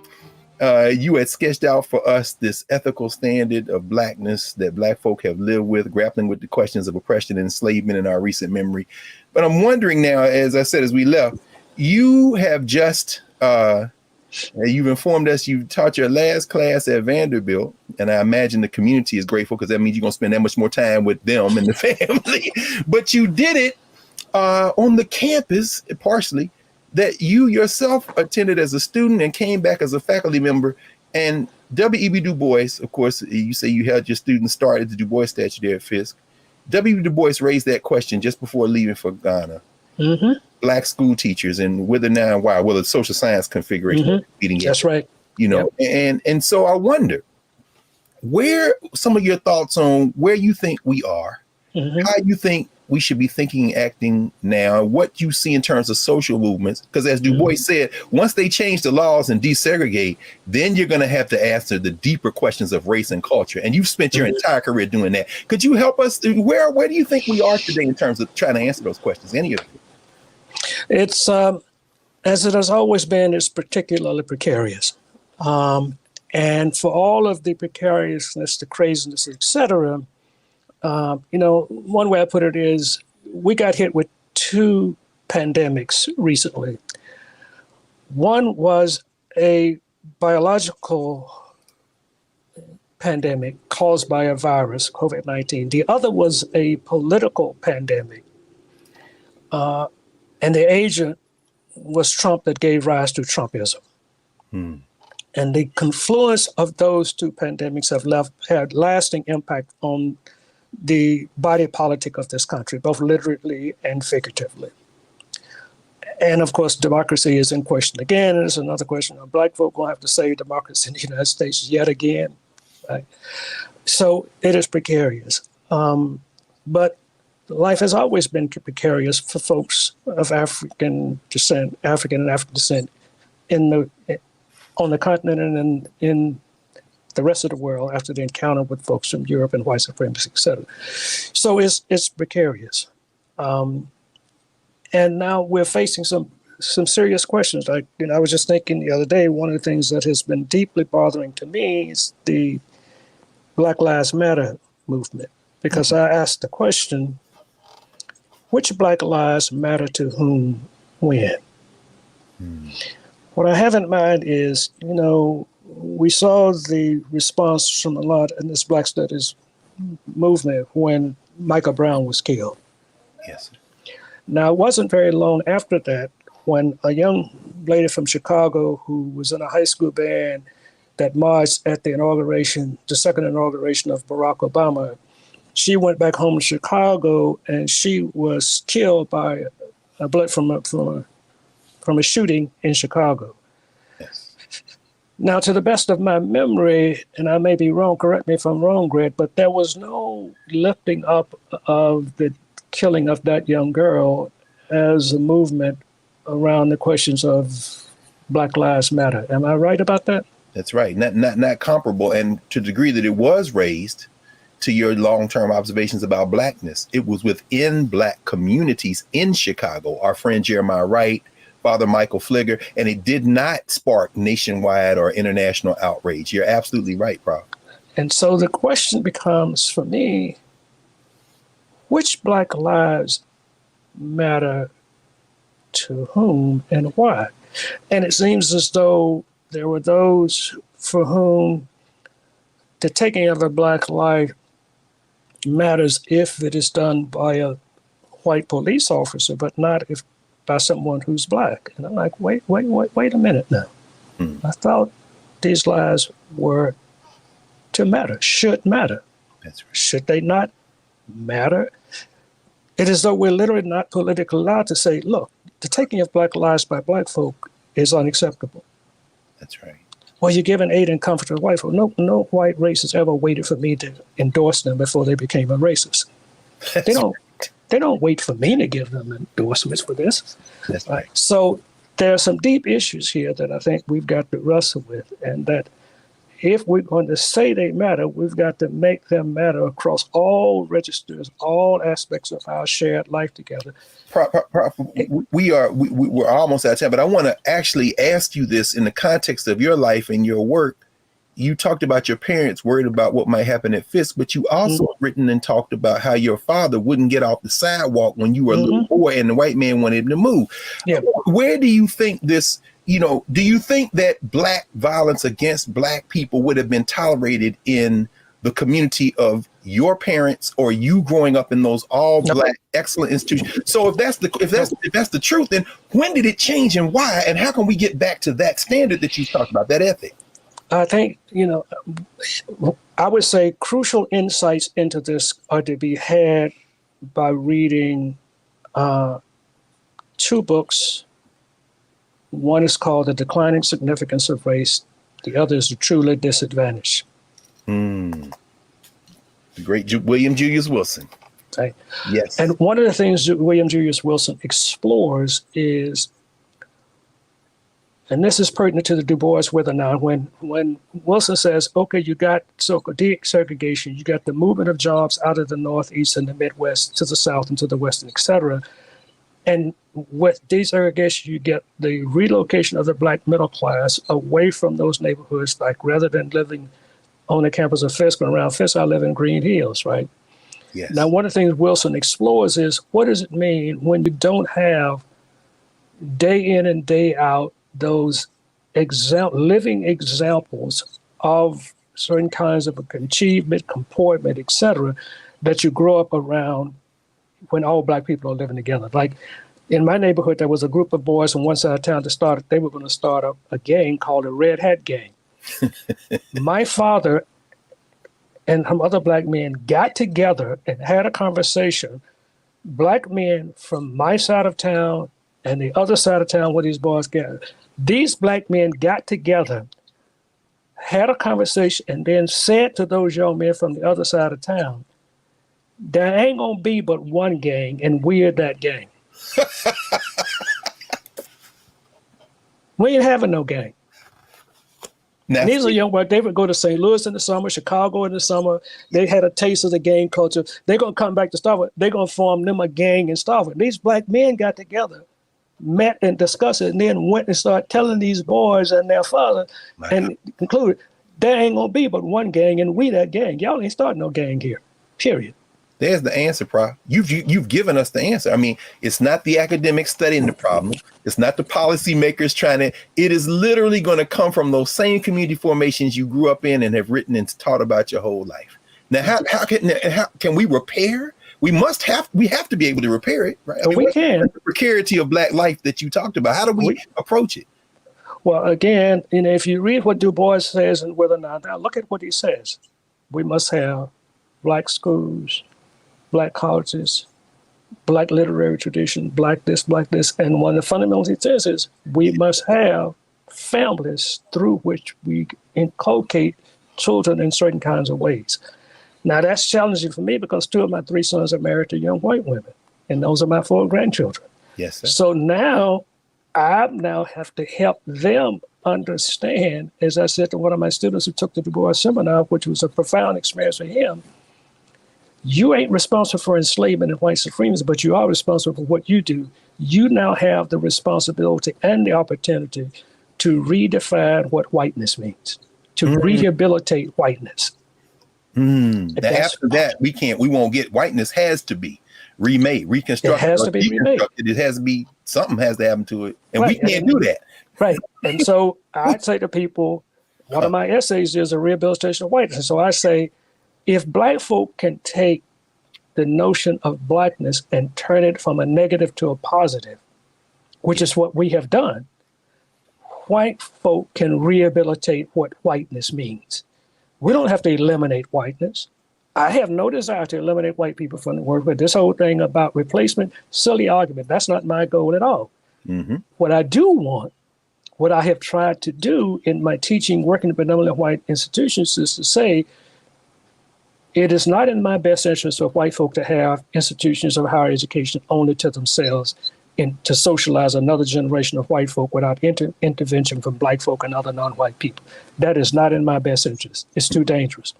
you had sketched out for us this ethical standard of Blackness that Black folk have lived with, grappling with the questions of oppression and enslavement in our recent memory. But I'm wondering now, as I said, as we left, you have just, you've informed us you taught your last class at Vanderbilt, and I imagine the community is grateful because that means you're going to spend that much more time with them and the family. But you did it on the campus, partially, that you yourself attended as a student and came back as a faculty member. And W.E.B. Du Bois, of course, you say you had your students start at the Du Bois statue there at Fisk. W.E.B. Du Bois raised that question just before leaving for Ghana. Black school teachers and whether now and why, the social science configuration. That's right. You know, and so I wonder, where some of your thoughts on where you think we are, Mhm. how you think we should be thinking and acting now, what you see in terms of social movements. Because as Du Bois said, once they change the laws and desegregate, then you're going to have to answer the deeper questions of race and culture. And you've spent your entire career doing that. Could you help us? Where do you think we are today in terms of trying to answer those questions? Any of you? It's as it has always been, it's particularly precarious. And for all of the precariousness, the craziness, etc., one way I put it is we got hit with two pandemics recently. One was a biological pandemic caused by a virus, COVID-19. The other was a political pandemic. And the agent was Trump that gave rise to Trumpism. And the confluence of those two pandemics have had lasting impact on the body politic of this country, both literally and figuratively. And of course, democracy is in question again. And it's another question of Black folk will have to save democracy in the United States yet again. Right? So it is precarious. But life has always been precarious for folks of African and African descent on the continent and in the rest of the world after the encounter with folks from Europe and white supremacy, et cetera. So it's precarious. And now we're facing some serious questions. I was just thinking the other day, one of the things that has been deeply bothering to me is the Black Lives Matter movement, because I asked the question, which Black lives matter to whom, when? What I have in mind is, we saw the response from a lot in this Black Studies movement when Michael Brown was killed. Yes. Now, it wasn't very long after that when a young lady from Chicago who was in a high school band that marched at the second inauguration of Barack Obama, she went back home to Chicago and she was killed by a bullet from a shooting in Chicago. Yes. Now, to the best of my memory, and I may be wrong, correct me if I'm wrong, Greg, but there was no lifting up of the killing of that young girl as a movement around the questions of Black Lives Matter. Am I right about that? That's right. Not comparable. And to the degree that it was raised, to your long-term observations about Blackness, it was within Black communities in Chicago. Our friend Jeremiah Wright, Father Michael Fligger, and it did not spark nationwide or international outrage. You're absolutely right, Prof. And so the question becomes, for me, which Black lives matter to whom and why? And it seems as though there were those for whom the taking of a Black life matters if it is done by a white police officer, but not if by someone who's Black. And I'm like, wait a minute now. I thought these lives were to matter, should matter. That's right. Should they not matter? It is though we're literally not politically allowed to say, look, the taking of Black lives by Black folk is unacceptable. That's right. Well, you're giving aid and comfort to white folk. No white racist ever waited for me to endorse them before they became a racist. They don't wait for me to give them endorsements for this. That's right. So there are some deep issues here that I think we've got to wrestle with, and that if we're going to say they matter, we've got to make them matter across all registers, all aspects of our shared life together. Prof, we're almost out of time, but I want to actually ask you this in the context of your life and your work. You talked about your parents worried about what might happen at Fisk, but you also written and talked about how your father wouldn't get off the sidewalk when you were a little boy and the white man wanted him to move. Yeah. Where do you think this, do you think that Black violence against Black people would have been tolerated in the community of your parents or you growing up in those all Black excellent institutions? So if that's the truth, then when did it change and why? And how can we get back to that standard that you talked about, that ethic? I think, I would say crucial insights into this are to be had by reading two books. One is called The Declining Significance of Race. The other is The Truly Disadvantaged. The great William Julius Wilson. Right? Yes. And one of the things that William Julius Wilson explores is, and this is pertinent to the Du Bois Weather when Wilson says, okay, you got so-called desegregation, you got the movement of jobs out of the Northeast and the Midwest to the South and to the West, et cetera. And with desegregation, you get the relocation of the Black middle class away from those neighborhoods, like rather than living on the campus of Fisk and around Fisk, I live in Green Hills, right? Yes. Now, one of the things Wilson explores is, what does it mean when you don't have day in and day out those living examples of certain kinds of achievement, comportment, et cetera, that you grow up around when all Black people are living together. Like in my neighborhood, there was a group of boys on one side of town they were going to start a gang called the Red Hat Gang. My father and some other Black men got together and had a conversation. Black men from my side of town and the other side of town where these boys gathered. These Black men got together, had a conversation, and then said to those young men from the other side of town, there ain't gonna be but one gang, and we're that gang. We ain't having no gang. And these are young boys. They would go to St. Louis in the summer, Chicago in the summer. They had a taste of the gang culture. They're going to come back to Starkville. They're going to form them a gang in Starkville. These Black men got together, met and discussed it, and then went and started telling these boys and their father and concluded, there ain't going to be but one gang, and we that gang. Y'all ain't starting no gang here, period. There's the answer, Prof. You've given us the answer. I mean, it's not the academic studying the problem. It's not the policymakers trying to. It is literally going to come from those same community formations you grew up in and have written and taught about your whole life. Now, how can we repair? We have to be able to repair it, right? I mean, we can. The precarity of Black life that you talked about. How do we approach it? Well, again, if you read what Du Bois says and whether or not, now look at what he says. We must have Black schools, Black colleges, Black literary tradition, Black this, and one of the fundamentals he says is we must have families through which we inculcate children in certain kinds of ways. Now that's challenging for me because 2 of my 3 sons are married to young white women, and those are my 4 grandchildren. Yes, sir. So now I have to help them understand, as I said to one of my students who took the Du Bois seminar, which was a profound experience for him, you ain't responsible for enslavement and white supremacy, but you are responsible for what you do. You now have the responsibility and the opportunity to redefine what whiteness means, to rehabilitate whiteness. After that, we won't get whiteness. Has to be remade, reconstructed. It has to be remade. It has to be, something has to happen to it. And we can't do that. Right. And so I'd say to people, one of my essays is a rehabilitation of whiteness. And so I say, if Black folk can take the notion of Blackness and turn it from a negative to a positive, which is what we have done, white folk can rehabilitate what whiteness means. We don't have to eliminate whiteness. I have no desire to eliminate white people from the world, but this whole thing about replacement, silly argument, that's not my goal at all. Mm-hmm. What I do want, what I have tried to do in my teaching, working in predominantly white institutions, is to say, it is not in my best interest for white folk to have institutions of higher education only to themselves and to socialize another generation of white folk without intervention from Black folk and other non-white people. That is not in my best interest. It's too dangerous.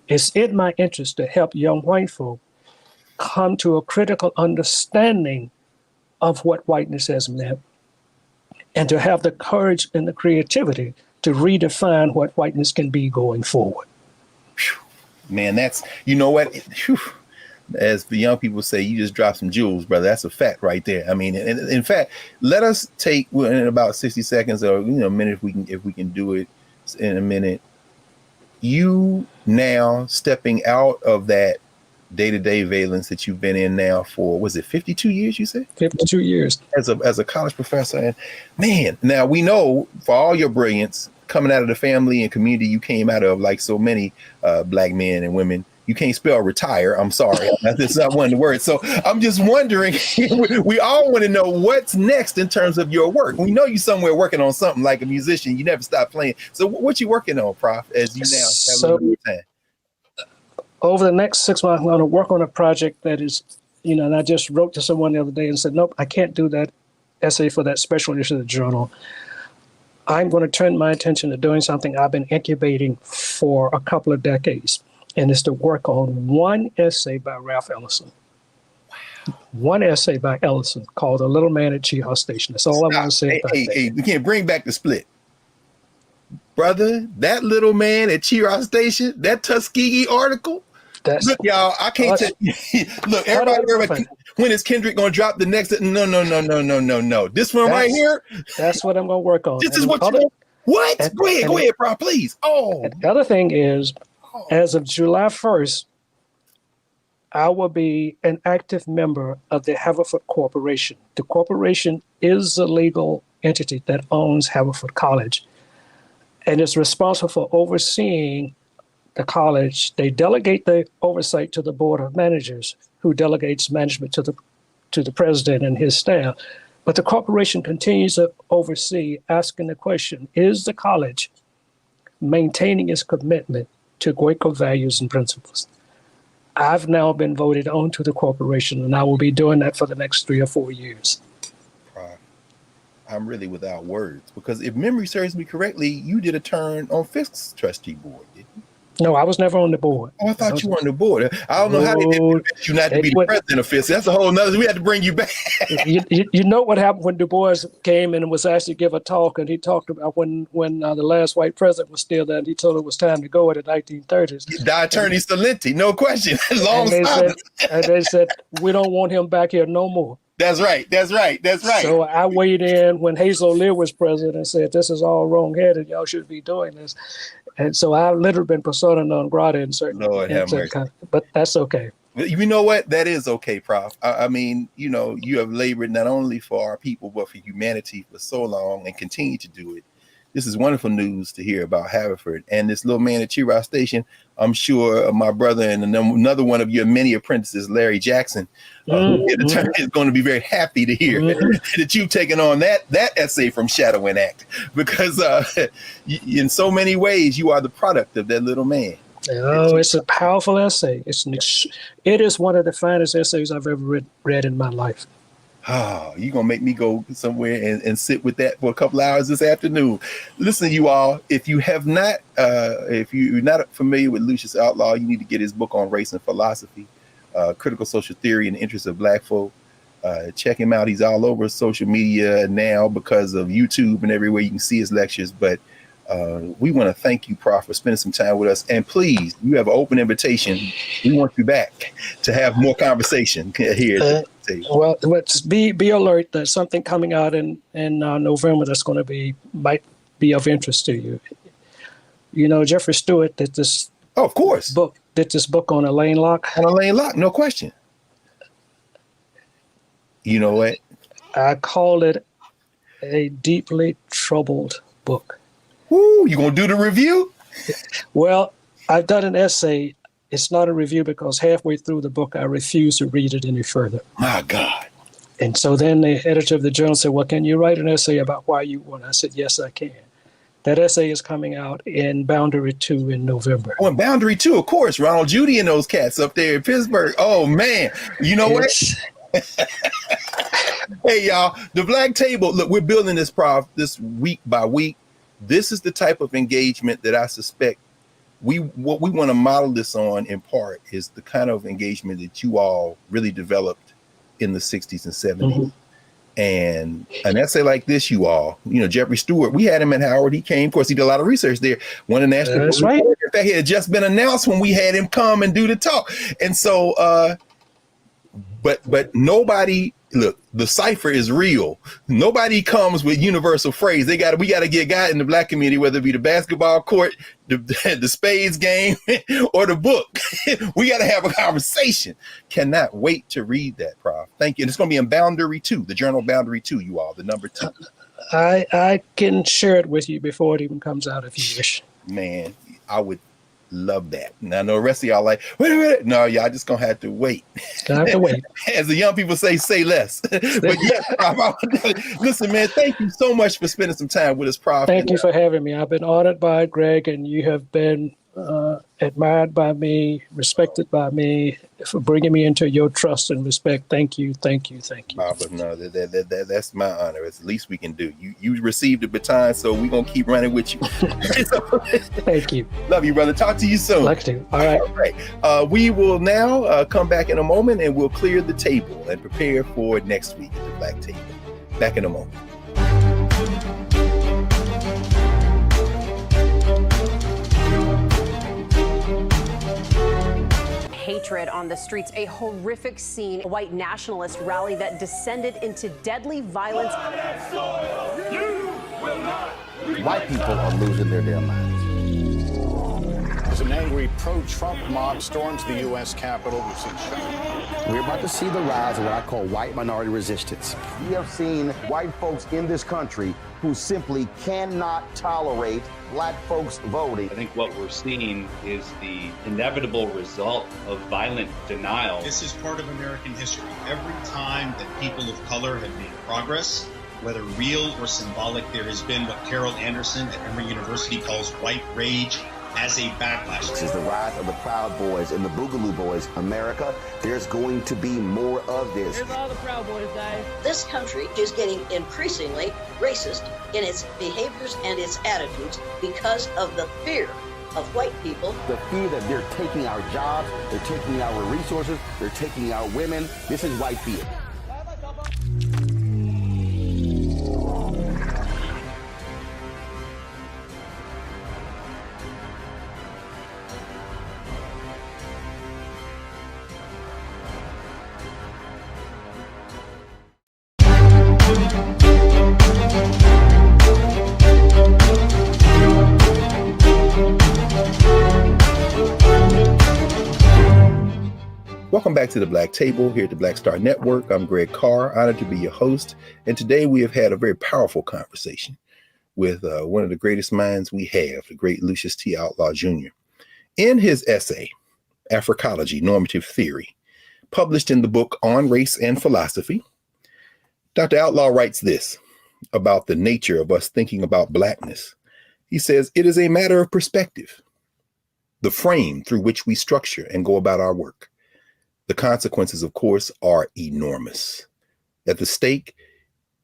It's in my interest to help young white folk come to a critical understanding of what whiteness has meant and to have the courage and the creativity to redefine what whiteness can be going forward. Man, that's, you know what? As the young people say, you just dropped some jewels, brother. That's a fact right there. I mean, in fact, let us take in about 60 seconds or a minute if we can do it in a minute. You now stepping out of that day-to-day valence that you've been in now for, was it 52 years, you said? 52 years. As a college professor. And man, now we know for all your brilliance, coming out of the family and community you came out of, like so many Black men and women, You can't spell retire. I'm sorry. That's not one of the words. So I'm just wondering, we all want to know what's next in terms of your work. We know you somewhere working on something like a musician. You never stop playing. So what you working on, Prof, as you now have a little more time? Over the next 6 months, I'm going to work on a project that is, and I just wrote to someone the other day and said, nope, I can't do that essay for that special issue of the journal. I'm going to turn my attention to doing something I've been incubating for a couple of decades. And it's to work on one essay by Ralph Ellison. Wow. One essay by Ellison called The Little Man at Cheetah Station. That's all I want to say about that. Hey, we can't bring back the split. Brother, that little man at Cheetah Station, that Tuskegee article. Look, y'all, I can't tell you. Look, everybody, when is Kendrick going to drop the next? No. This one right here. That's what I'm going to work on. This is what you want? What? Go ahead, bro, please. Oh. The other thing is, as of July 1st, I will be an active member of the Haverford Corporation. The corporation is a legal entity that owns Haverford College and is responsible for overseeing the college. They delegate the oversight to the board of managers, who delegates management to the president and his staff. But the corporation continues to oversee, asking the question, is the college maintaining its commitment to Quaker values and principles? I've now been voted onto the corporation, and I will be doing that for the next 3 or 4 years. I'm really without words, because if memory serves me correctly, you did a turn on Fisk's trustee board, didn't you? No, I was never on the board. Oh, I thought you were on the board. I don't know how they did you not to be the president of Fisk. That's a whole nother. We had to bring you back. You know what happened when Du Bois came and was asked to give a talk, and he talked about when the last white president was still there, and he told it was time to go in the 1930s. The attorney Salenti, no question. And they said, we don't want him back here no more. That's right. So I weighed in when Hazel Lear was president and said, this is all wrong-headed. Y'all should be doing this. And so I've literally been persona non grata in certain. Lord have mercy. But that's okay. You know what? That is okay, Prof. I mean, you have labored not only for our people, but for humanity for so long and continue to do it. This is wonderful news to hear about Haverford and this little man at Cheetah Station. I'm sure my brother and another one of your many apprentices, Larry Jackson, is going to be very happy to hear that you've taken on that essay from Shadow and Act, because in so many ways you are the product of that little man. Oh, it's a powerful essay. It is one of the finest essays I've ever read in my life. Oh, you're going to make me go somewhere and sit with that for a couple hours this afternoon. Listen, you all, if you're not familiar with Lucius Outlaw, you need to get his book on race and philosophy, Critical Social Theory and the Interests of Black Folk. Check him out. He's all over social media now because of YouTube and everywhere you can see his lectures. But we want to thank you, Prof, for spending some time with us. And please, you have an open invitation. We want you back to have more conversation here. Well, let's be alert. There's something coming out in November that's going to might be of interest to you. You know, Jeffrey Stewart did this. Oh, of course. Did this book on Elaine Locke. On Elaine Locke, no question. You know what? I call it a deeply troubled book. Ooh, you gonna do the review? Well, I've done an essay. It's not a review because halfway through the book, I refused to read it any further. My God. And so then the editor of the journal said, well, can you write an essay about why you won? I said, yes, I can. That essay is coming out in Boundary 2 in November. Oh, in Boundary 2, of course. Ronald Judy and those cats up there in Pittsburgh. Oh, man. You know what? Hey, y'all, the Black Table. Look, we're building this, Prof, this week by week. This is the type of engagement that I suspect what we want to model this on, in part, is the kind of engagement that you all really developed in the 60s and 70s. Mm-hmm. And an essay like this, you all, Jeffrey Stewart, we had him at Howard. He came, of course, he did a lot of research there. Won a national. That's right. In fact, it had just been announced when we had him come and do the talk. And so, but nobody, look, the cipher is real. Nobody comes with universal phrase. We got to get a guy in the Black community, whether it be the basketball court, the spades game, or the book. We got to have a conversation. Cannot wait to read that, Prof. Thank you. And it's going to be in Boundary 2, the journal Boundary 2, you all, the number 2. I can share it with you before it even comes out if you wish. Man, I would Love that. Now, I know the rest of y'all like, wait a minute. No, y'all just gonna have to wait. I have to wait. As the young people say less. But yes, Prof, listen, man, thank you so much for spending some time with us, Prof. Thank you for having me. I've been honored by it, Greg, and you have been admired by me, respected by me, for bringing me into your trust and respect. Thank you, thank you, thank you. But no, that's my honor. It's the least we can do. You received the baton, so we're gonna keep running with you. Thank you. Love you, brother. Talk to you soon. Like to. All right. All right. We will now come back in a moment, and we'll clear the table and prepare for next week at the Black Table. Back in a moment. Hatred on the streets, a horrific scene, a white nationalist rally that descended into deadly violence. White people are losing their damn minds. As an angry pro-Trump mob storms the U.S. Capitol, we've seen We're about to see the rise of what I call white minority resistance. We have seen white folks in this country who simply cannot tolerate black folks voting. I think what we're seeing is the inevitable result of violent denial. This is part of American history. Every time that people of color have made progress, whether real or symbolic, there has been what Carol Anderson at Emory University calls white rage as a backlash. This is the rise of the Proud Boys and the Boogaloo Boys. America, there's going to be more of this. Here's all the Proud Boys, guys. This country is getting increasingly racist in its behaviors and its attitudes because of the fear of white people. The fear that they're taking our jobs, they're taking our resources, they're taking our women. This is white fear. Welcome back to the Black Table here at the Black Star Network. I'm Greg Carr, honored to be your host. And today we have had a very powerful conversation with one of the greatest minds we have, the great Lucius T. Outlaw Jr. In his essay, Africology, Normative Theory, published in the book On Race and Philosophy, Dr. Outlaw writes this about the nature of us thinking about blackness. He says, it is a matter of perspective, the frame through which we structure and go about our work. The consequences, of course, are enormous. At the stake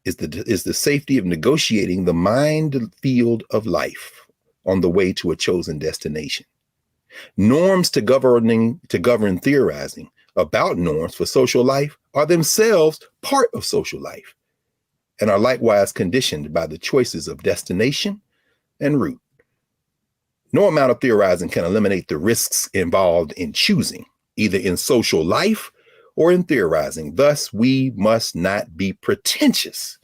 is the safety of negotiating the mind field of life on the way to a chosen destination. Norms to govern theorizing about norms for social life are themselves part of social life and are likewise conditioned by the choices of destination and route. No amount of theorizing can eliminate the risks involved in choosing, either in social life or in theorizing. Thus, we must not be pretentious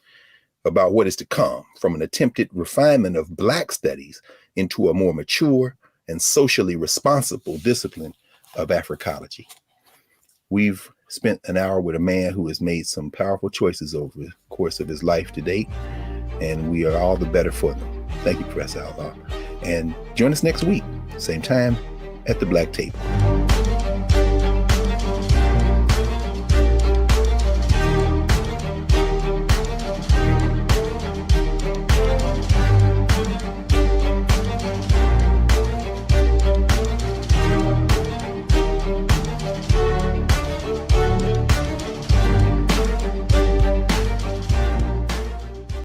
about what is to come from an attempted refinement of Black studies into a more mature and socially responsible discipline of Africology. We've spent an hour with a man who has made some powerful choices over the course of his life to date, and we are all the better for them. Thank you, Professor Outlaw. And join us next week, same time at the Black Table.